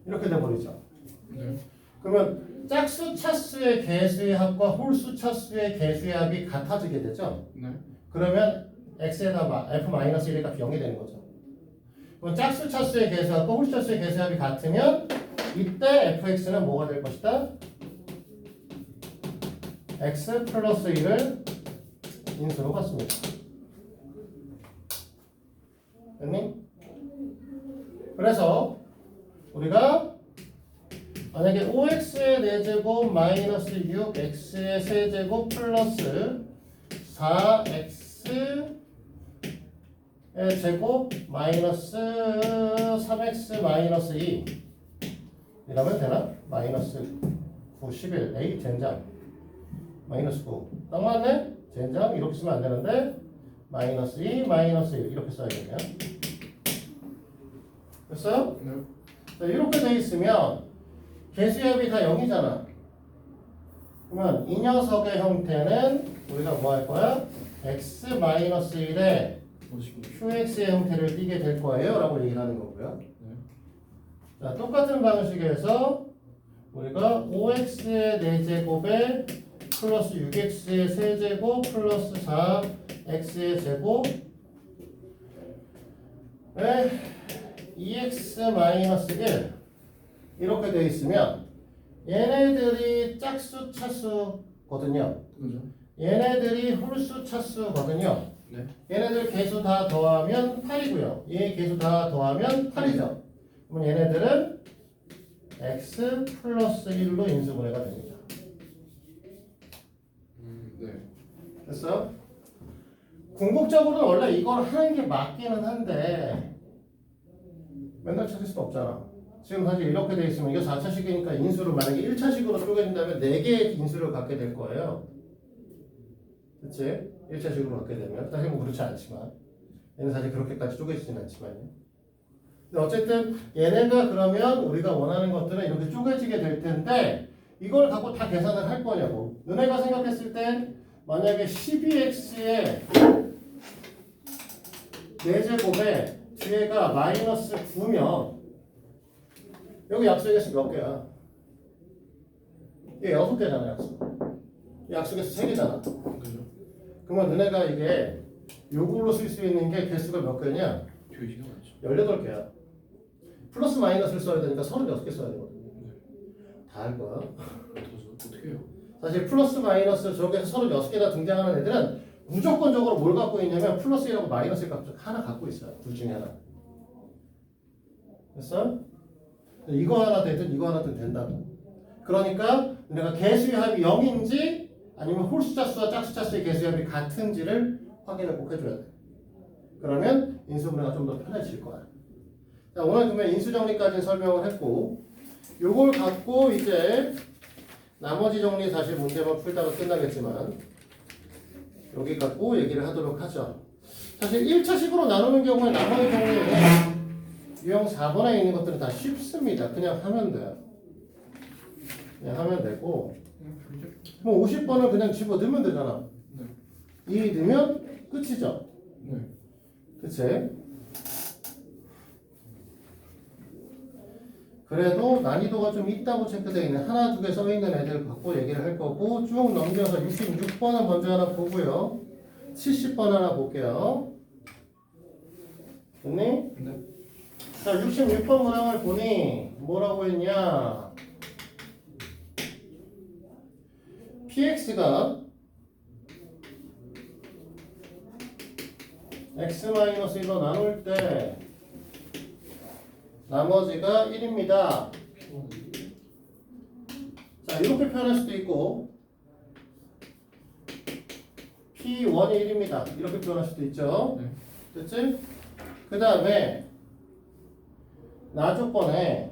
이렇게 돼버리죠. 네. 그러면 짝수 차수의 개수의 합과 홀수 차수의 개수의 합이 같아지게 되죠. 네. 그러면 x에다 f-1의 값이 0이 되는 거죠. 그럼 짝수 차수의 개수합과 홀수 차수의 개수의 합이 같으면 이때 fx는 뭐가 될 것이다? x 플러스 1을 인수로 갖습니다. 됐니? 그래서 우리가 만약에 5x의 4제곱 마이너스 6x의 세제곱 플러스 4x의 제곱 마이너스 3x 마이너스 2 이러면 되나? 마이너스 9, 11 A 젠장 마이너스 9 딱 맞네? 젠장 이렇게 쓰면 안 되는데 마이너스 2 마이너스 1 이렇게 써야겠네요. 됐어요? 네. 자, 이렇게 돼 있으면 개수의 합이 다 0이잖아. 그러면 이 녀석의 형태는 우리가 뭐 할 거야? x-1의 qx의 형태를 띠게 될 거예요 라고 얘기를 하는 거고요. 네. 자, 똑같은 방식에서 우리가 5x의 4제곱에 플러스 6x의 세제곱 플러스 4x의 제곱 2x-1 이렇게 되어 있으면 얘네들이 짝수 차수거든요. 그죠? 얘네들이 홀수 차수거든요. 네. 얘네들 개수 다 더하면 8이고요. 얘 개수 다 더하면 8이죠. 그럼 얘네들은 x 플러스 1로 인수분해가 됩니다. 네. 됐어? 궁극적으로는 원래 이걸 하는 게 맞기는 한데 맨날 찾을 수는 없잖아. 지금 사실 이렇게 돼 있으면 이거 4차식이니까 인수를 만약에 1차식으로 쪼개진다면 4개의 인수를 갖게 될 거예요. 그치? 1차식으로 갖게 되면 사실 뭐 그렇지 않지만 얘는 사실 그렇게까지 쪼개지진 않지만요. 근데 어쨌든 얘네가 그러면 우리가 원하는 것들은 이렇게 쪼개지게 될 텐데 이걸 갖고 다 계산을 할 거냐고. 너네가 생각했을 때 만약에 12x의 4제곱에 뒤에가 마이너스 9면 여기 약수의 개수 몇 개야? 이게 6개잖아 약수. 약수개수 3개잖아. 그죠? 그러면 너네가 이게 요걸로 쓸 수 있는 게 개수가 몇 개냐? 교육이 많죠. 18개야. 플러스 마이너스를 써야 되니까 36개 써야 되거든요. 다 할 거야. 어떻게 해요? 사실 플러스 마이너스 저기에서 36개가 등장하는 애들은 무조건적으로 뭘 갖고 있냐면 플러스 1하고 마이너스 1 값 하나 갖고 있어요. 둘 중에 하나. 됐어? 이거 하나 되든 이거 하나 되든 된다고. 그러니까 내가 개수의 합이 0인지 아니면 홀수차수와 짝수차수의 개수의 합이 같은지를 확인을 꼭 해줘야 돼. 그러면 인수분해가 좀 더 편해질 거야. 자, 오늘 그러면 인수정리까지 설명을 했고, 요걸 갖고 이제 나머지 정리 사실 문제만 풀다가 끝나겠지만 여기 갖고 얘기를 하도록 하죠. 사실 1차식으로 나누는 경우에 나머지 정리는 유형 4번에 있는 것들은 다 쉽습니다. 그냥 하면 돼요. 그냥 하면 되고, 뭐 50번을 그냥 집어넣으면 되잖아. 네. 2 넣으면 끝이죠. 네. 그치? 그래도 난이도가 좀 있다고 체크되어 있는 하나, 두 개 써있는 애들 갖고 얘기를 할 거고, 쭉 넘겨서 66번은 먼저 하나 보고요. 70번 하나 볼게요. 됐니? 네. 자, 66번 문항을 보니 뭐라고 했냐? px가 x-1로 나눌 때 나머지가 1입니다. 자, 이렇게 표현할 수도 있고 P1이 1입니다. 이렇게 표현할 수도 있죠. 네. 됐지? 그 다음에 나조건에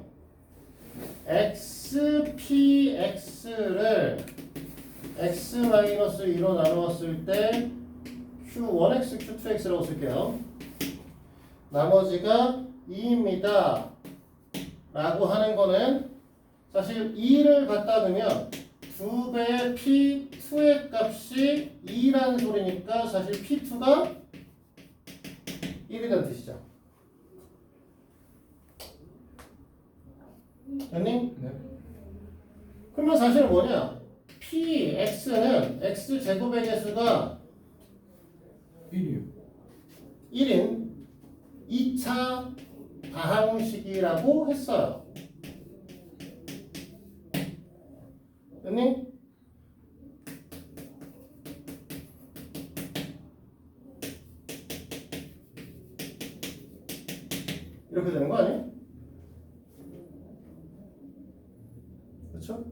XPX를 X-2로 나누었을 때 Q1X, Q2X라고 쓸게요. 나머지가 2입니다. 라고 하는 거는 사실 2를 갖다 넣으면 2배의 P2의 값이 2라는 소리니까 사실 P2가 1이라는 뜻이죠. 됐니? 네. 그러면 사실 뭐냐? PX는 X제곱의 개수가 1이요. 1인 2차 다항식이라고 했어요. 됐니? 이렇게 되는 거 아니에요? 그렇죠?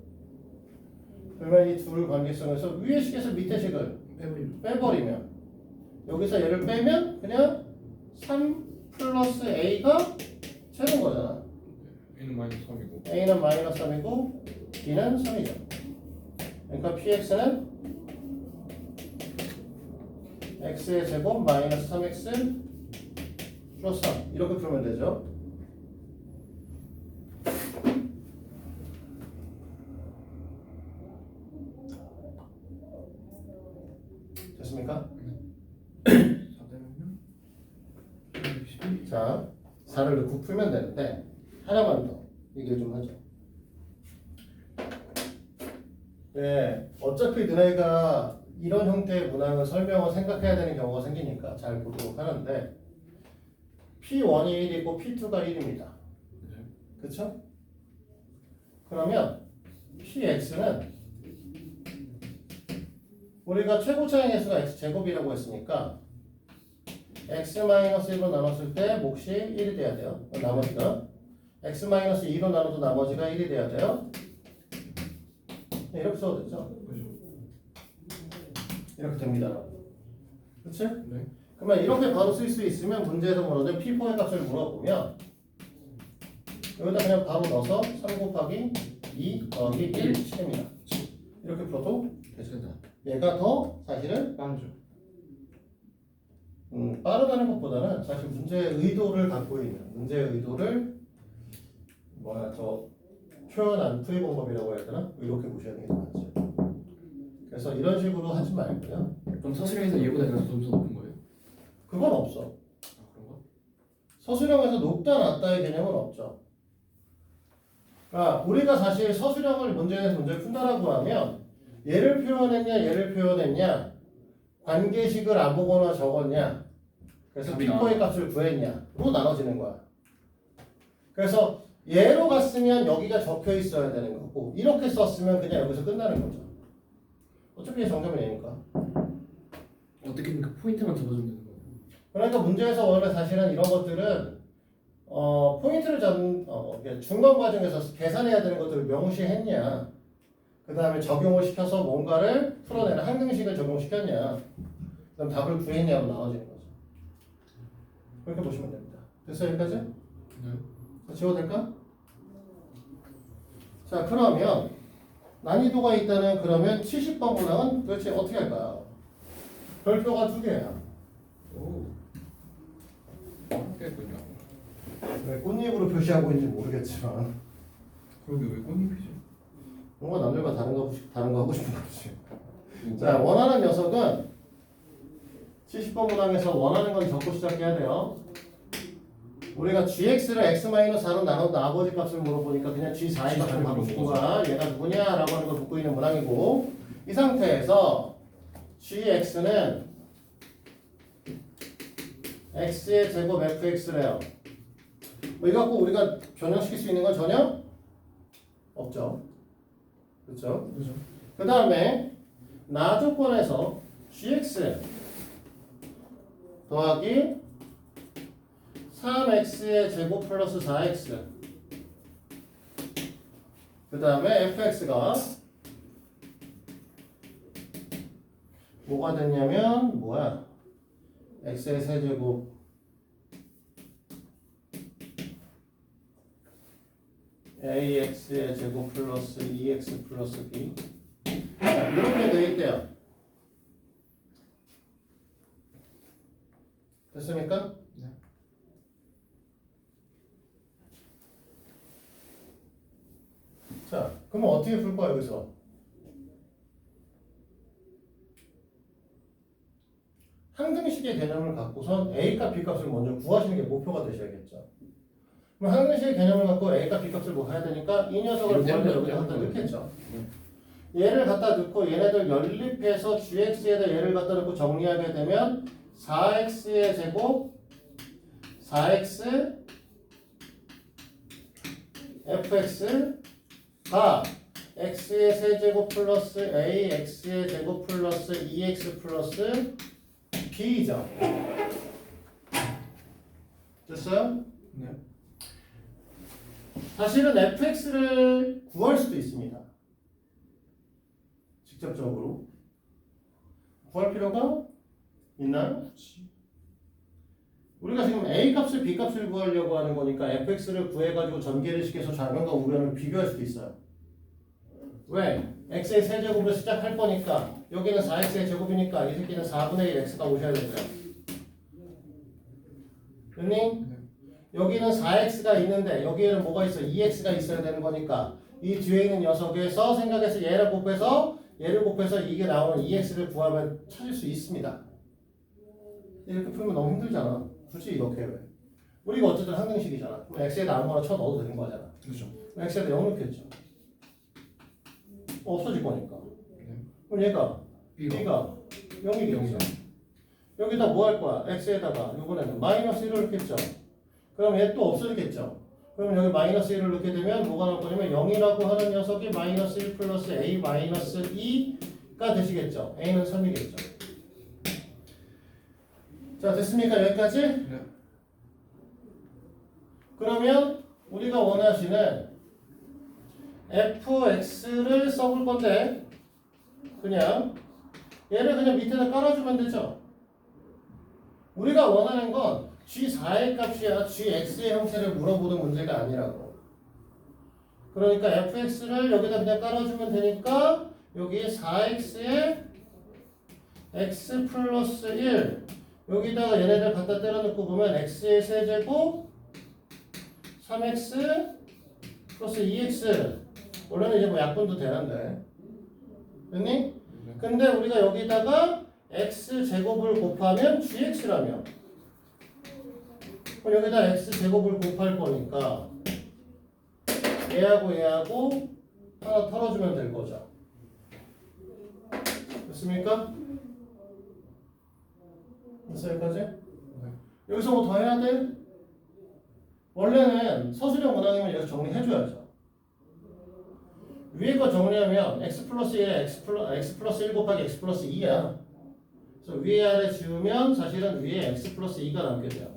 그러면 이 둘 관계성에서 위의 식에서 밑의 식을 빼버리면 여기서 얘를 빼면 그냥 3 플러스 A가 최고인 거잖아. A는 마이너스 3이고. A는 마이너스 3이고 B는 3이죠. 그러니까 PX는 X의 제곱 마이너스 3X 플러스 3 이렇게 풀면 되죠. 됐습니까? 4대면요? 12. 자, 4를 넣고 풀면 되는데 하나만 더 얘기 좀 하죠. 네, 어차피 너네가 이런 형태의 문항을 설명을 생각해야 되는 경우가 생기니까 잘 보도록 하는데 P1이 1이고 P2가 1입니다. 네. 그쵸? 그러면 PX는 우리가 최고차의 개수가 X제곱이라고 했으니까 X-1로 나눴을 때 몫이 1이 돼야 돼요. 나머지가 X-2로 나눠도 나머지가 1이 돼야 돼요. 네, 이렇게 써도 되죠. 그죠. 이렇게 됩니다. 그치? 네. 그러면 이렇게 바로 쓸 수 있으면 문제에서 물어준 P4의 값을 물어보면 여기다 그냥 바로 넣어서 3 곱하기 2 더하기 1 7입니다. 이렇게 풀어도 되죠. 얘가 더 사실은 빠르죠. 빠르다는 것보다는 사실 문제의 의도를 갖고 있는 문제의 의도를 더 표현한 풀이 방법이라고 해야 되나? 이렇게 보셔야 되는 게 맞죠. 그래서 이런 식으로 하지 말고요. 그럼 서술형에서 얘보다 내가 점수 높은 거예요? 그건 없어. 아 그런가? 서술형에서 높다 낮다의 개념은 없죠. 그러니까 우리가 사실 서술형을 문제를 푼다라고 하면 얘를 표현했냐 관계식을 안 보거나 적었냐 그래서 P4의 값을 구했냐로 나눠지는 거야. 그래서 얘로 갔으면 여기가 적혀 있어야 되는 거고 이렇게 썼으면 그냥 여기서 끝나는 거죠. 어차피 정답은 얘니까. 어떻게든 그 포인트만 잡아주면 되는 거예요. 그러니까 문제에서 원래 사실은 이런 것들은 포인트를 잡는 중간 과정에서 계산해야 되는 것들을 명시했냐 그 다음에 적용을 시켜서 뭔가를 풀어내는 항등식을 적용시켰냐 그 그럼 답을 구했냐고 나와지는 거죠. 그렇게 보시면 됩니다. 됐어요 여기까지? 네. 자, 지워도 될까? 자 그러면 난이도가 있다는 그러면 70번 문항은 도대체 어떻게 할까요? 별표가 2개야. 오. 했군요. 왜 꽃잎으로 표시하고 있는지 모르겠지만 그러게 왜 꽃잎이지? 뭔가 남들과 다른 거 하고 싶은 거지. 자 원하는 녀석은 70번 문항에서 원하는 건 적고 시작해야 돼요. 우리가 gx를 x-4로 나눈 아버지 값을 물어보니까 그냥 g4의 값을 갖고 싶은 거야. 얘가 누구냐라고 하는 걸 묻고 있는 문항이고, 이 상태에서 gx는 x의 제곱 fx래요. 뭐 이거 갖고 우리가 변형시킬 수 있는 건 전혀 없죠. 그렇죠? 그죠? 그 다음에 나 조건에서 gx 더하기 3x의 제곱 플러스 4x 그 다음에 fx가 뭐가 됐냐면 뭐야? x의 세제곱 ax의 제곱 플러스 2x 플러스 b 자, 이렇게 돼 있대요. 됐습니까? 네. 자, 그러면 어떻게 풀 거야 여기서? 항등식의 개념을 갖고선 A값, B값을 먼저 구하시는 게 목표가 되셔야겠죠. 그럼 항등식의 개념을 갖고 A값, B값을 뭐 해야 되니까 이 녀석을 구하려면 여기다 갖다 넣겠죠. 얘를 갖다 넣고 얘네들 연립해서 gx에다 얘를 갖다 넣고 정리하게 되면 4x의 제곱 4x fx가 x의 세제곱 플러스 a x의 제곱 플러스 2x 플러스 b죠. 됐어요? 네. 사실은 fx를 구할 수도 있습니다. 직접적으로 구할 필요가 있나요? 우리가 지금 a 값을 b 값을 구하려고 하는 거니까 fx를 구해가지고 전개를 시켜서 좌변과 우변을 비교할 수도 있어요. 왜? x의 세제곱으로 시작할 거니까 여기는 4x의 제곱이니까 이 새끼는 4분의 1 x가 오셔야 되죠. 됐니? 여기는 4x가 있는데 여기에는 뭐가 있어? 2x가 있어야 되는 거니까 이 뒤에 있는 녀석에서 생각해서 얘를 곱해서 이게 나오는 2x를 구하면 찾을 수 있습니다. 이렇게 풀면 너무 힘들잖아. 굳이 이렇게 왜? 우리가 어쨌든 항등식이잖아. 그럼 x에다 아무거나 쳐 넣어도 되는 거잖아. 그죠? x에다 0 넣겠죠. 없어질 거니까. 네. 그럼 얘가 B가 0이겠죠. 여기다 뭐 할 거야? x에다가 이번에는 마이너스 1을 넣겠죠. 그럼 얘 또 없어지겠죠. 그럼 여기 마이너스 1을 넣게 되면 뭐가 나올 거냐면 0이라고 하는 녀석이 마이너스 1 플러스 a 마이너스 2가 되시겠죠. a는 3이겠죠. 자 됐습니까? 여기까지? 네. 그러면 우리가 원하시는 fx를 써볼 건데 그냥 얘를 그냥 밑에다 깔아주면 되죠. 우리가 원하는 건 g4의 값이야 gx의 형태를 물어보는 문제가 아니라고. 그러니까 fx를 여기다 그냥 깔아주면 되니까 여기에 4x에 x 플러스 1 여기다가 얘네들 갖다 때려 넣고 보면 x의 세제곱 3x 플러스 2x 원래는 이제 뭐 약분도 되는데 됐니? 근데 우리가 여기다가 x 제곱을 곱하면 gx라며 그럼 여기다 x 제곱을 곱할 거니까 얘하고 하나 털어주면 될 거죠. 됐습니까? 됐어요 여기까지? 여기서 뭐 더 해야 돼? 원래는 서술형 문항이면 여기서 정리해줘야죠. 위에 거 정리하면 x 플러스 1에 x 플러스 1 곱하기 x 플러스 2야. 그래서 위에 아래 지우면 사실은 위에 x 플러스 2가 남게 돼요.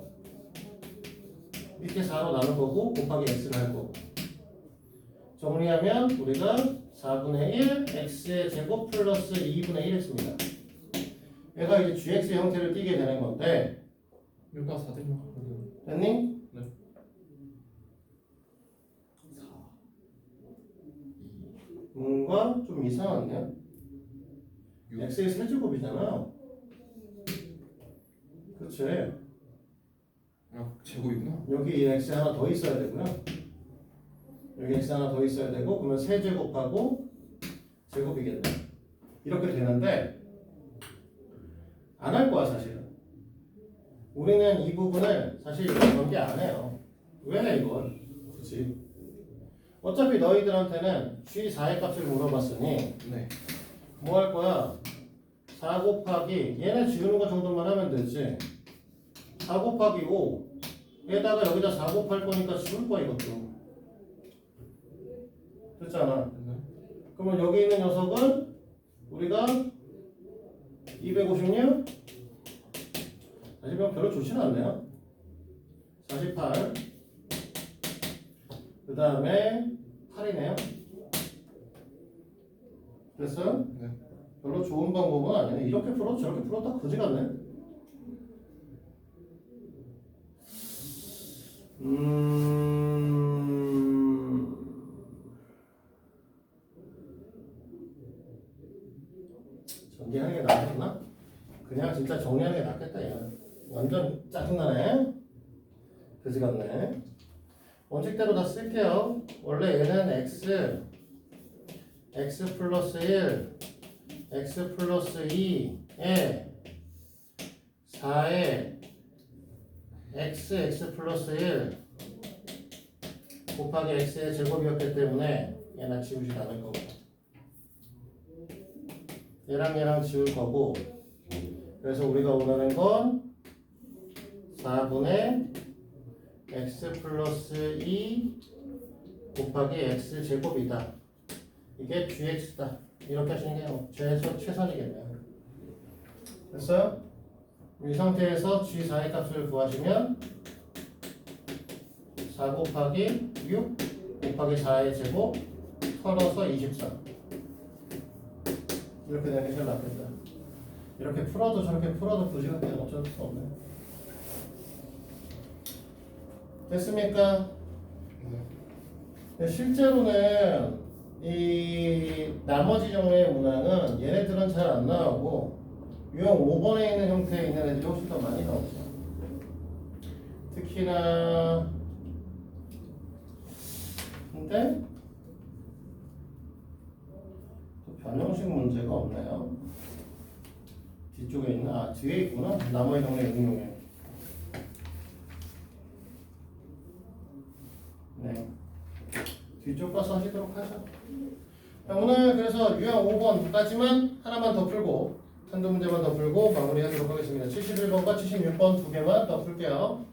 밑에 4로 나눈 거고 곱하기 x를 할 거고. 정리하면 우리가 4분의 1 x의 제곱 플러스 2분의 1 했습니다. 얘가 이제 gx 형태를 띠게 되는 건데 여기가 4대면 가거든. 됐니? 네. 뭔가 좀 이상하네요. x의 세제곱이잖아. 그치? 아 제곱이구나. 여기 이 x 하나 더 있어야 되고요. 여기 x 하나 더 있어야 되고 그러면 세제곱하고 제곱이겠네. 이렇게 되는데 안 할 거야 사실은. 우리는 이 부분을 사실 전개 안 해요. 왜 이걸 굳이? 어차피 너희들한테는 G4의 값을 물어봤으니 네. 뭐 할 거야? 4 곱하기 얘네 지우는 거 정도만 하면 되지. 4 곱하기 5 에다가 여기다 4 곱할 거니까 지울 거야 이것도. 됐잖아. 네. 그러면 그러면 여기 있는 녀석은 우리가 256 사실 별로 좋지는 않네요. 48 그 다음에 8이네요. 됐어요? 네. 별로 좋은 방법은 아니네. 이렇게 풀어도 저렇게 풀어도 다 거지 같네. 전개하는 게 낫겠나? 그냥 진짜 정리하는 게 낫겠다. 얘는 완전 짜증나네. 그지 같네. 원칙대로 다 쓸게요. 원래 얘는 x 플러스 1 x 플러스 2에 4에 x 플러스 1 곱하기 x의 제곱이었기 때문에 얘는 지우지 않을 거고 얘랑 지울 거고 그래서 우리가 원하는 건 4분의 x 플러스 2 곱하기 x 제곱이다. 이게 gx다. 이렇게 하시는 게 최선이겠네요. 됐어요? 이 상태에서 g4의 값을 구하시면 4 곱하기 6 곱하기 4의 제곱 털어서 24 이렇게 되는 게 제일 낫겠다. 이렇게 풀어도 저렇게 풀어도 부지런히 어쩔 수 없네. 됐습니까? 네. 실제로는 이 나머지 종류의 문항은 얘네들은 잘 안 나오고 유형 5번에 있는 형태에 있는 애들이 훨씬 더 많이 나오죠. 특히나 근데 또 변형식 문제가 없네요. 뒤쪽에 있는 뒤에 있구나. 나머지 종류의 응용에. 네. 뒤쪽 가서 하시도록 하죠. 자, 오늘 그래서 유형 5번까지만 하나만 더 풀고 한두 문제만 더 풀고 마무리하도록 하겠습니다. 71번과 76번 두 개만 더 풀게요.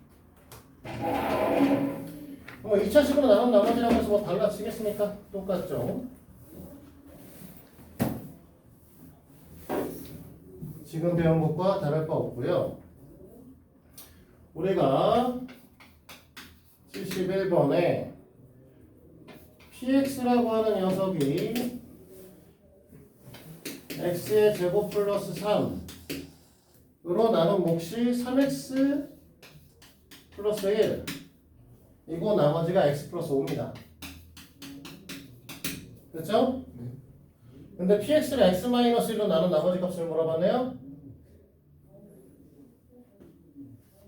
뭐 2차식으로 나눈 나머지라고 해서 뭐 달라지겠습니까? 똑같죠? 지금 배운 것과 다를 바 없고요. 우리가 71번에 px라고 하는 녀석이 x의 제곱 플러스 3으로 나눈 몫이 3x 플러스 1 이고 나머지가 x 플러스 5입니다. 됐죠? 근데 px를 x 마이너스 1로 나눈 나머지 값을 물어봤네요.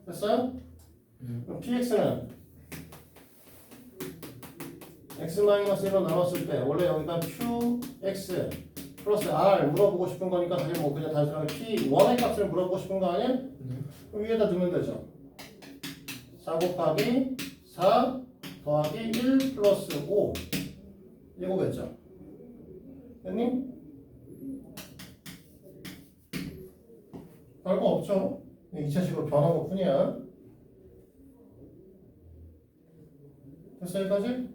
됐어요? 그럼 px는 x-1로 나눴을 때 원래 여기가 qx 플러스 r 물어보고 싶은 거니까 사실 뭐 그냥 단순하게 p1의 값을 물어보고 싶은 거 아니야? 그럼 위에다 두면 되죠. 4 곱하기 4 더하기 1 플러스 5 이거겠죠. 됐니? 별거 없죠. 2차식으로 변한 것 뿐이야. 됐어 여기까지?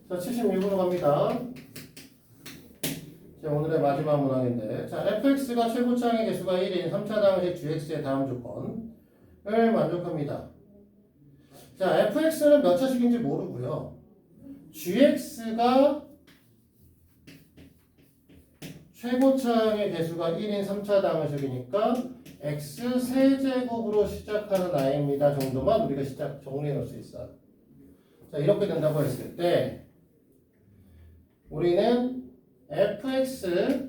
자, 76으로 갑니다. 자, 오늘의 마지막 문항인데, 자, fx가 최고차항의 개수가 1인 3차 방식 gx의 다음 조건을 만족합니다. 자, fx는 몇 차식인지 모르고요. gx가 최고차항의 개수가 1인 3차 방식이니까 x 세제곱으로 시작하는 i입니다 정도만 우리가 시작 정리해 놓을 수 있어. 자, 이렇게 된다고 했을 때 우리는 fx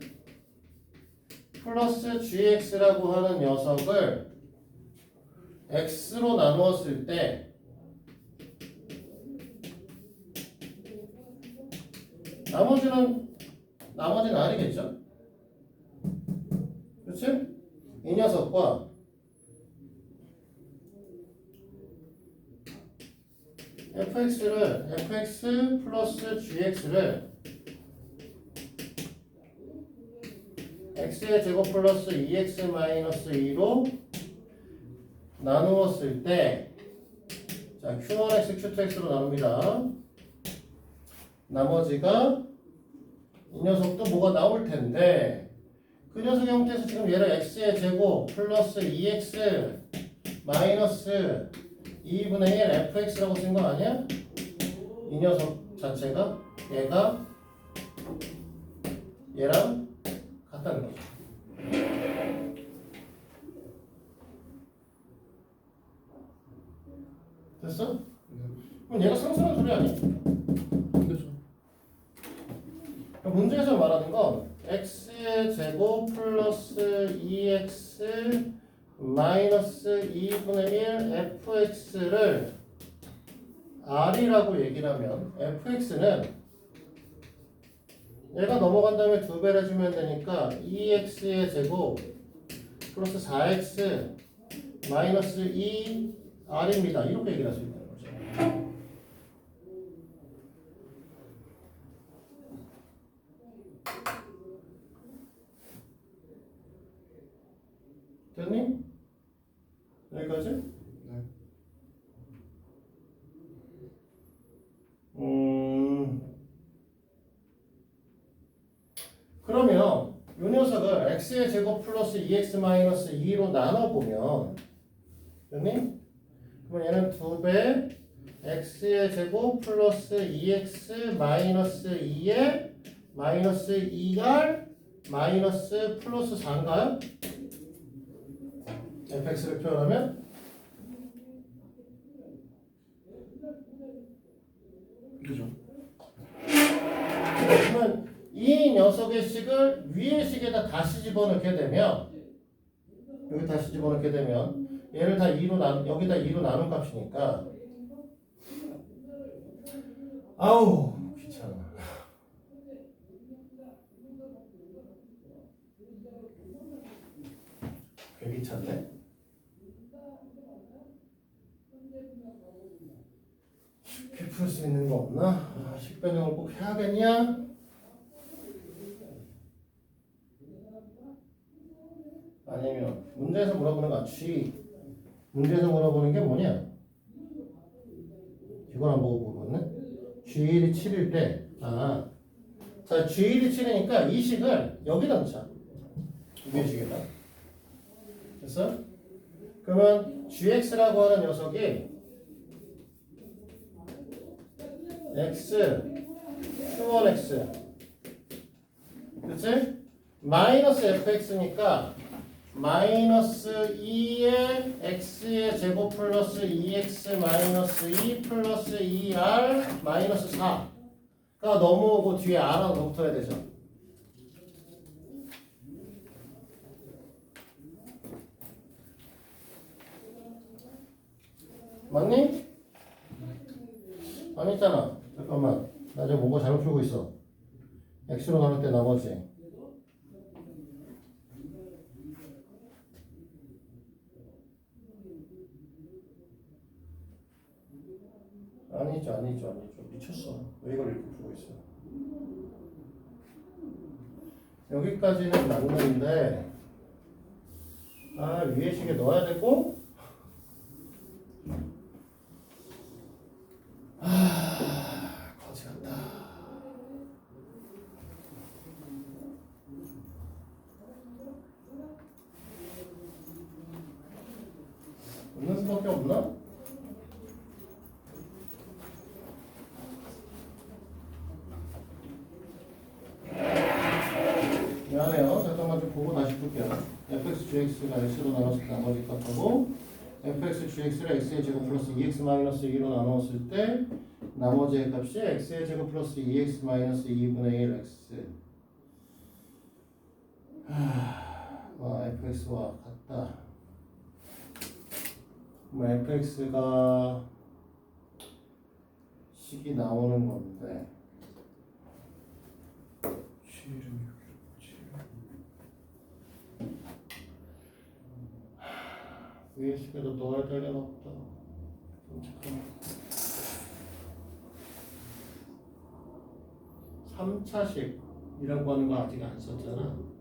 플러스 gx라고 하는 녀석을 x로 나누었을 때 나머지는 아니겠죠? 그렇지? 이 녀석과 fx 플러스 gx를 x의 제곱 플러스 2x 마이너스 2로 나누었을 때 자, q1x, q2x로 나눕니다. 나머지가 이 녀석도 뭐가 나올 텐데 그 녀석 형태에서 지금 얘를 x의 제곱 플러스 2x 마이너스 2분의 1 fx라고 쓴 거 아니야? 이 녀석 자체가 얘랑 같다는 거죠. 됐어? 그럼 얘가 상수란 소리 아니야? 그렇죠. 문제에서 말하는 건 x의 제곱 플러스 2x 마이너스 2분의 1 fx를 r이라고 얘기를 하면 fx는 얘가 넘어간 다음에 2배를 해주면 되니까 2x의 제곱 플러스 4x 마이너스 2r입니다. 이렇게 얘기를 할 수 있는 거죠. 됐니? 여기까지? 네. 그러면 이 녀석을 x의 제곱 플러스 2x 마이너스 2로 나눠보면 됐니? 그러면 얘는 2배 x의 제곱 플러스 2x 마이너스 2에 마이너스 2r 마이너스 플러스 4인가요? fx를 표현하면 그죠. 그러면 이 녀석의 식을 위의 식에다 다시 집어넣게 되면 여기 다시 집어넣게 되면 얘를 다 2로 여기다 2로 나눈 값이니까 아우 귀찮아. 꽤 귀찮네. 쉽게 풀 수 있는 거 없나? 식변형을 꼭 해야겠냐? 아니면 문제에서 물어보는 거 G 문제에서 물어보는 게 뭐냐? 이걸 안 보고 물어봤네? G1이 7일 때 자 G1이 7이니까 이 식을 여기다 넣자. 위에 식에다. 됐어? 그러면 GX라고 하는 녀석이 X Q1X 그치? 마이너스 fx니까 마이너스 2의 x의 제곱 플러스 2x 마이너스 2 플러스 2r 마이너스 4가 넘어오고 뒤에 r하고 더 붙어야 되죠. 맞니? 아니잖아. 잠깐만. 나 지금 뭔가 잘못 풀고 있어. x로 나눌 때 나머지. 아니죠. 미쳤어. 왜 이걸 이렇게 풀고 있어? 여기까지는 맞는데, 위에 식에 넣어야 되고, 거지 같다. 없는 수밖에 없나? 야, 풀게요. fx gx가 x로 나눴을 때 나머지 값하고 fx gx를 x의 제곱 플러스 2x 마이너스 2로 나누었을 때 나머지의 값이 x의 제곱 플러스 2x 마이너스 2분의 1 x. fx와 같다. 뭐 fx가 식이 나오는 건데 위에 식에도 넣어야 될 리는 없다. 잠깐만. 3차식이라고 하는 거 아직 안 썼잖아.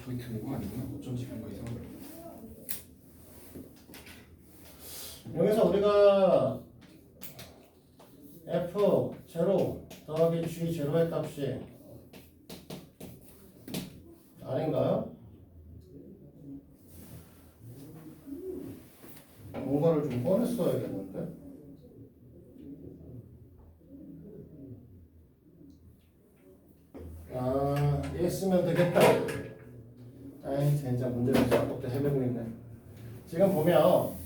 포인트 뭐가 아니구나. 어쩐지 뭔가 이상하더라. 여기서 우리가 f 제로 더하기 g 제로의 값이 아닌가요? 뭔가를 좀 꺼냈어야겠는데. 얘 쓰면 되겠다. 아이 진짜 문제를 자꾸 헤매고 있네. 지금 보면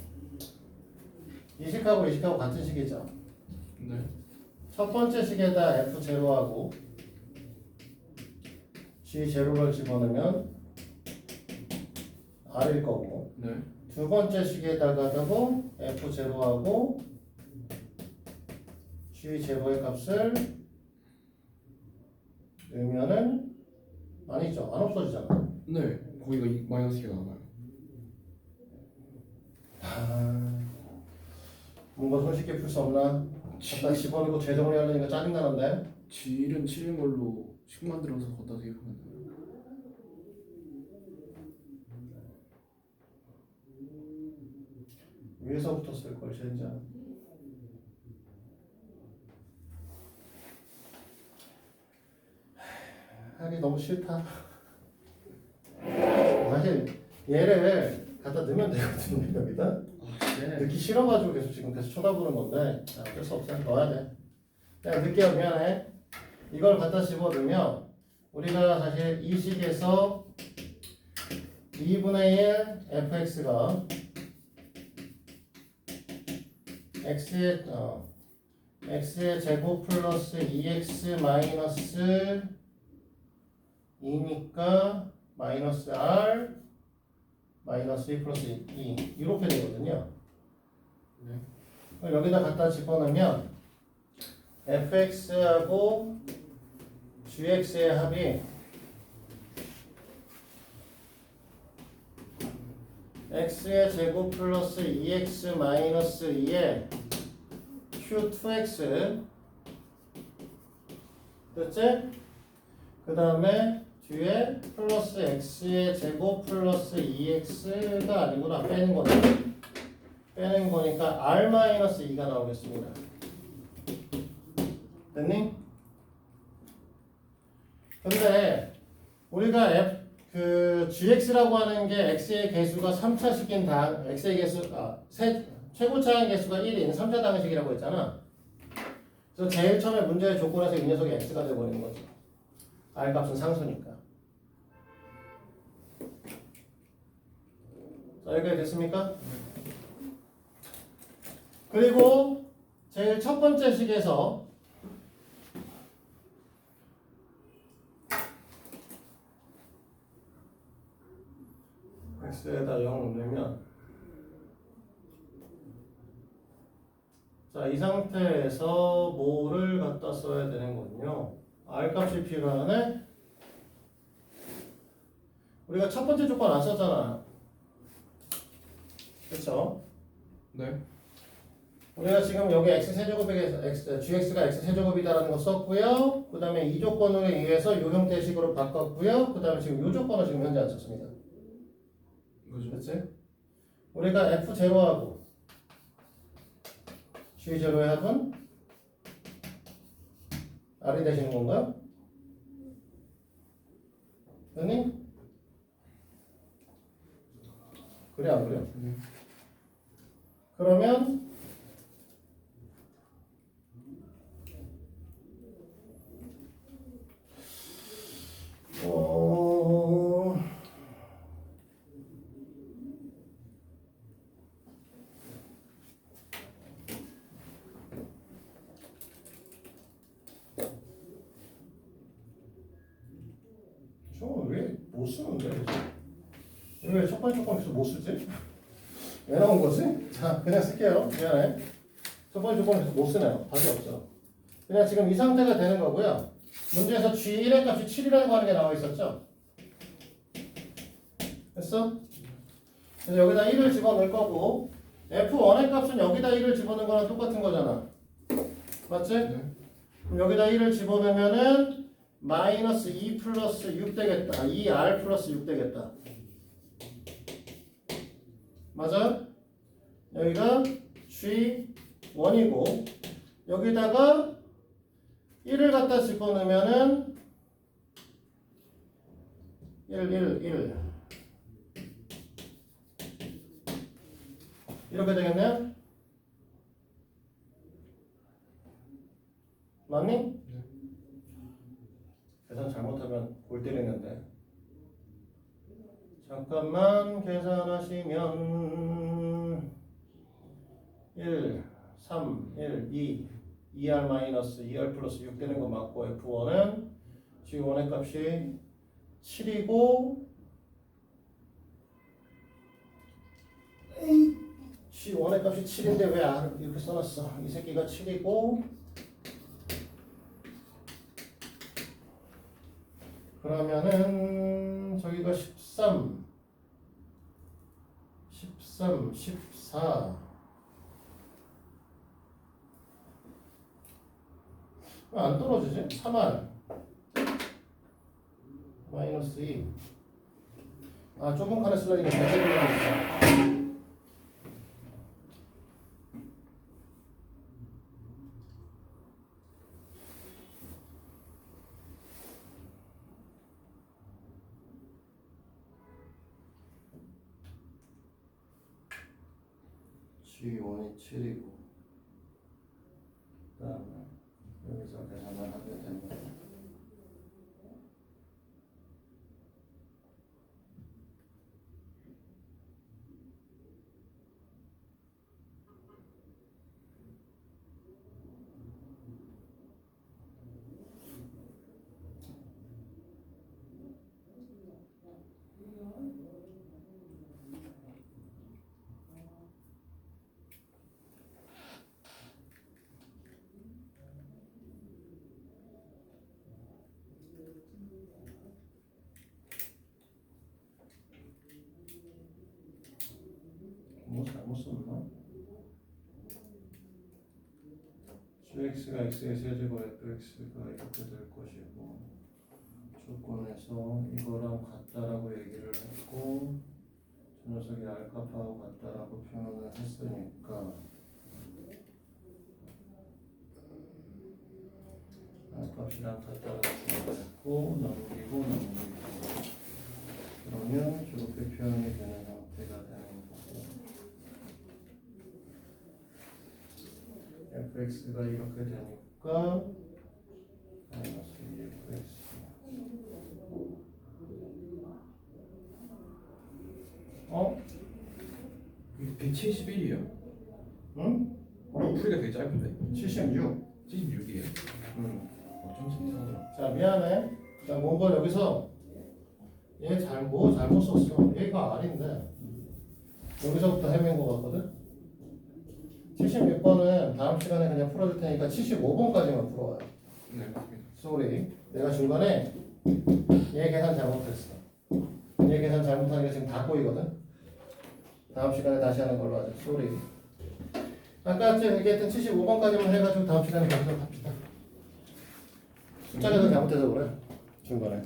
이식하고 이식하고 같은 식이죠. 네. 첫 번째 식에다 f0하고 g0를 집어넣으면 r일 거고, 네. 두 번째 식에다가도 f0하고 g0의 값을 넣으면은 아니죠. 안 없어지잖아. 네. 거기가 마이너스 2가 나와요. 뭔가 손쉽게 풀 수 없나? 갖다 집어넣고 재정리 하려니까 짜증나는데. G는 7인 걸로 식 만들어서 걷다 대입하면 돼요. 위에서부터 쓸걸 진짜. 하기 너무 싫다. 사실 얘를 갖다 넣으면 되거든요. 여기다 네. 넣기 싫어가지고 계속 쳐다보는 건데 어쩔 수 없어요. 넣어야 돼. 그냥 넣을게요. 미안해. 이걸 갖다 집어넣으면 우리가 사실 이 식에서 2분의 1 fx가 x의 제곱 플러스 2x 마이너스 2니까 마이너스 r 마이너스 2 플러스 2 이렇게 되거든요. 네. 그럼 여기다 갖다 집어넣으면 fx하고 gx의 합이 x의 제곱 플러스 2x 마이너스 2의 q2x 됐지? 그 다음에 뒤에 플러스 x의 제곱 플러스 2x가 아니구나. 빼는 거네. 빼는 거니까 r 마이너스 2가 나오겠습니다. 됐니? 근데 우리가 gx라고 하는 게 x의 개수가 3차식인 x의 개수 최고차의 개수가 1인 3차 당식이라고 했잖아. 그래서 제일 처음에 문제의 조건에서 이 녀석이 x가 되어버리는 거죠. r 값은 상수니까. 자, 여기까지 됐습니까? 그리고 제일 첫 번째 식에서 x에다 0 넣으면 자, 이 상태에서 뭐를 갖다 써야 되는 거군요. r 값이 필요하네. 우리가 첫 번째 조건 안 썼잖아. 그쵸? 네. 우리가 지금 여기 x세제곱에서 gx가 x세제곱이다라는 거 썼고요. 그 다음에 이 조건으로 의해서 이 형태식으로 바꿨고요. 그 다음에 지금 이 조건을 지금 현재 안 썼습니다. 그죠? 그치? 우리가 f0하고 g0의 합은 r이 되시는 건가요? 됐니? 그래 안 그래? 그러면 어... 저거 왜 못 쓰는데? 왜 첫 번째 조건에서 못 쓰지? 왜 나온 거지? 자, 그냥 쓸게요. 미안해. 첫 번째 조건에서 못 쓰네요. 답이 없어. 그냥 지금 이 상태가 되는 거고요. 문제에서 G1의 값이 7이라고 하는 게 나와 있었죠? 됐어? 그래서 여기다 1을 집어넣을 거고 F1의 값은 여기다 1을 집어넣은 거랑 똑같은 거잖아. 맞지? 네. 그럼 여기다 1을 집어넣으면은 마이너스 2 플러스 6 되겠다. 2R 플러스 6 되겠다. 맞아? 여기가 G1이고 여기다가 1을 갖다 집어넣으면은 1 이렇게 되겠네요? 맞니? 계산 잘못하면 골 때리는데 잠깐만 계산하시면 1, 3, 1, 2 2R 마이너스 2R 플러스 6 되는 거 맞고 F1은 G1의 값이 7이고 G1의 값이 7인데 왜 R 이렇게 써놨어? 이 새끼가 7이고 그러면은 저기가 13, 14 왜 안 떨어지지? 3R 마이너스 2 아 좁은 칸에 쓰려니까 대체로 나오니까 G1이 7이고 그 다음에 여기서 계산을 하게 되면 뭐 잘못 썼나? gx가 x의 세제곱 fx가 이렇게 될 것이고 조건에서 이거랑 같다라고 얘기를 했고 저 녀석이 알값하고 같다라고 표현을 했으니까 알값이랑 같다라고 표현을 했고 넘기고 그러면 저렇게 표현이 되는 상태가 되는 거고 fx가 이렇게 되니까 마이너스 2fx 어? 이게 171이에요? 응? 풀이가 되게 짧은데? 76 76이에요? 응. 좀 이상하더라. 자 미안해 자 뭔가 여기서 얘 잘못 썼어 얘가 R인데 여기서부터 헤맨 거 같거든 76번은 다음 시간에 그냥 풀어줄 테니까 75번까지만 풀어와요 네, 맞습니다. 쏘리 내가 중간에 얘 계산 잘못했어 얘 계산 잘못한 게 지금 다 꼬이거든 다음 시간에 다시 하는 걸로 하자 쏘리 아까 얘기했던 75번까지만 해가지고 다음 시간에 계속 합시다 숫자 계산 잘못해서 그래 중간에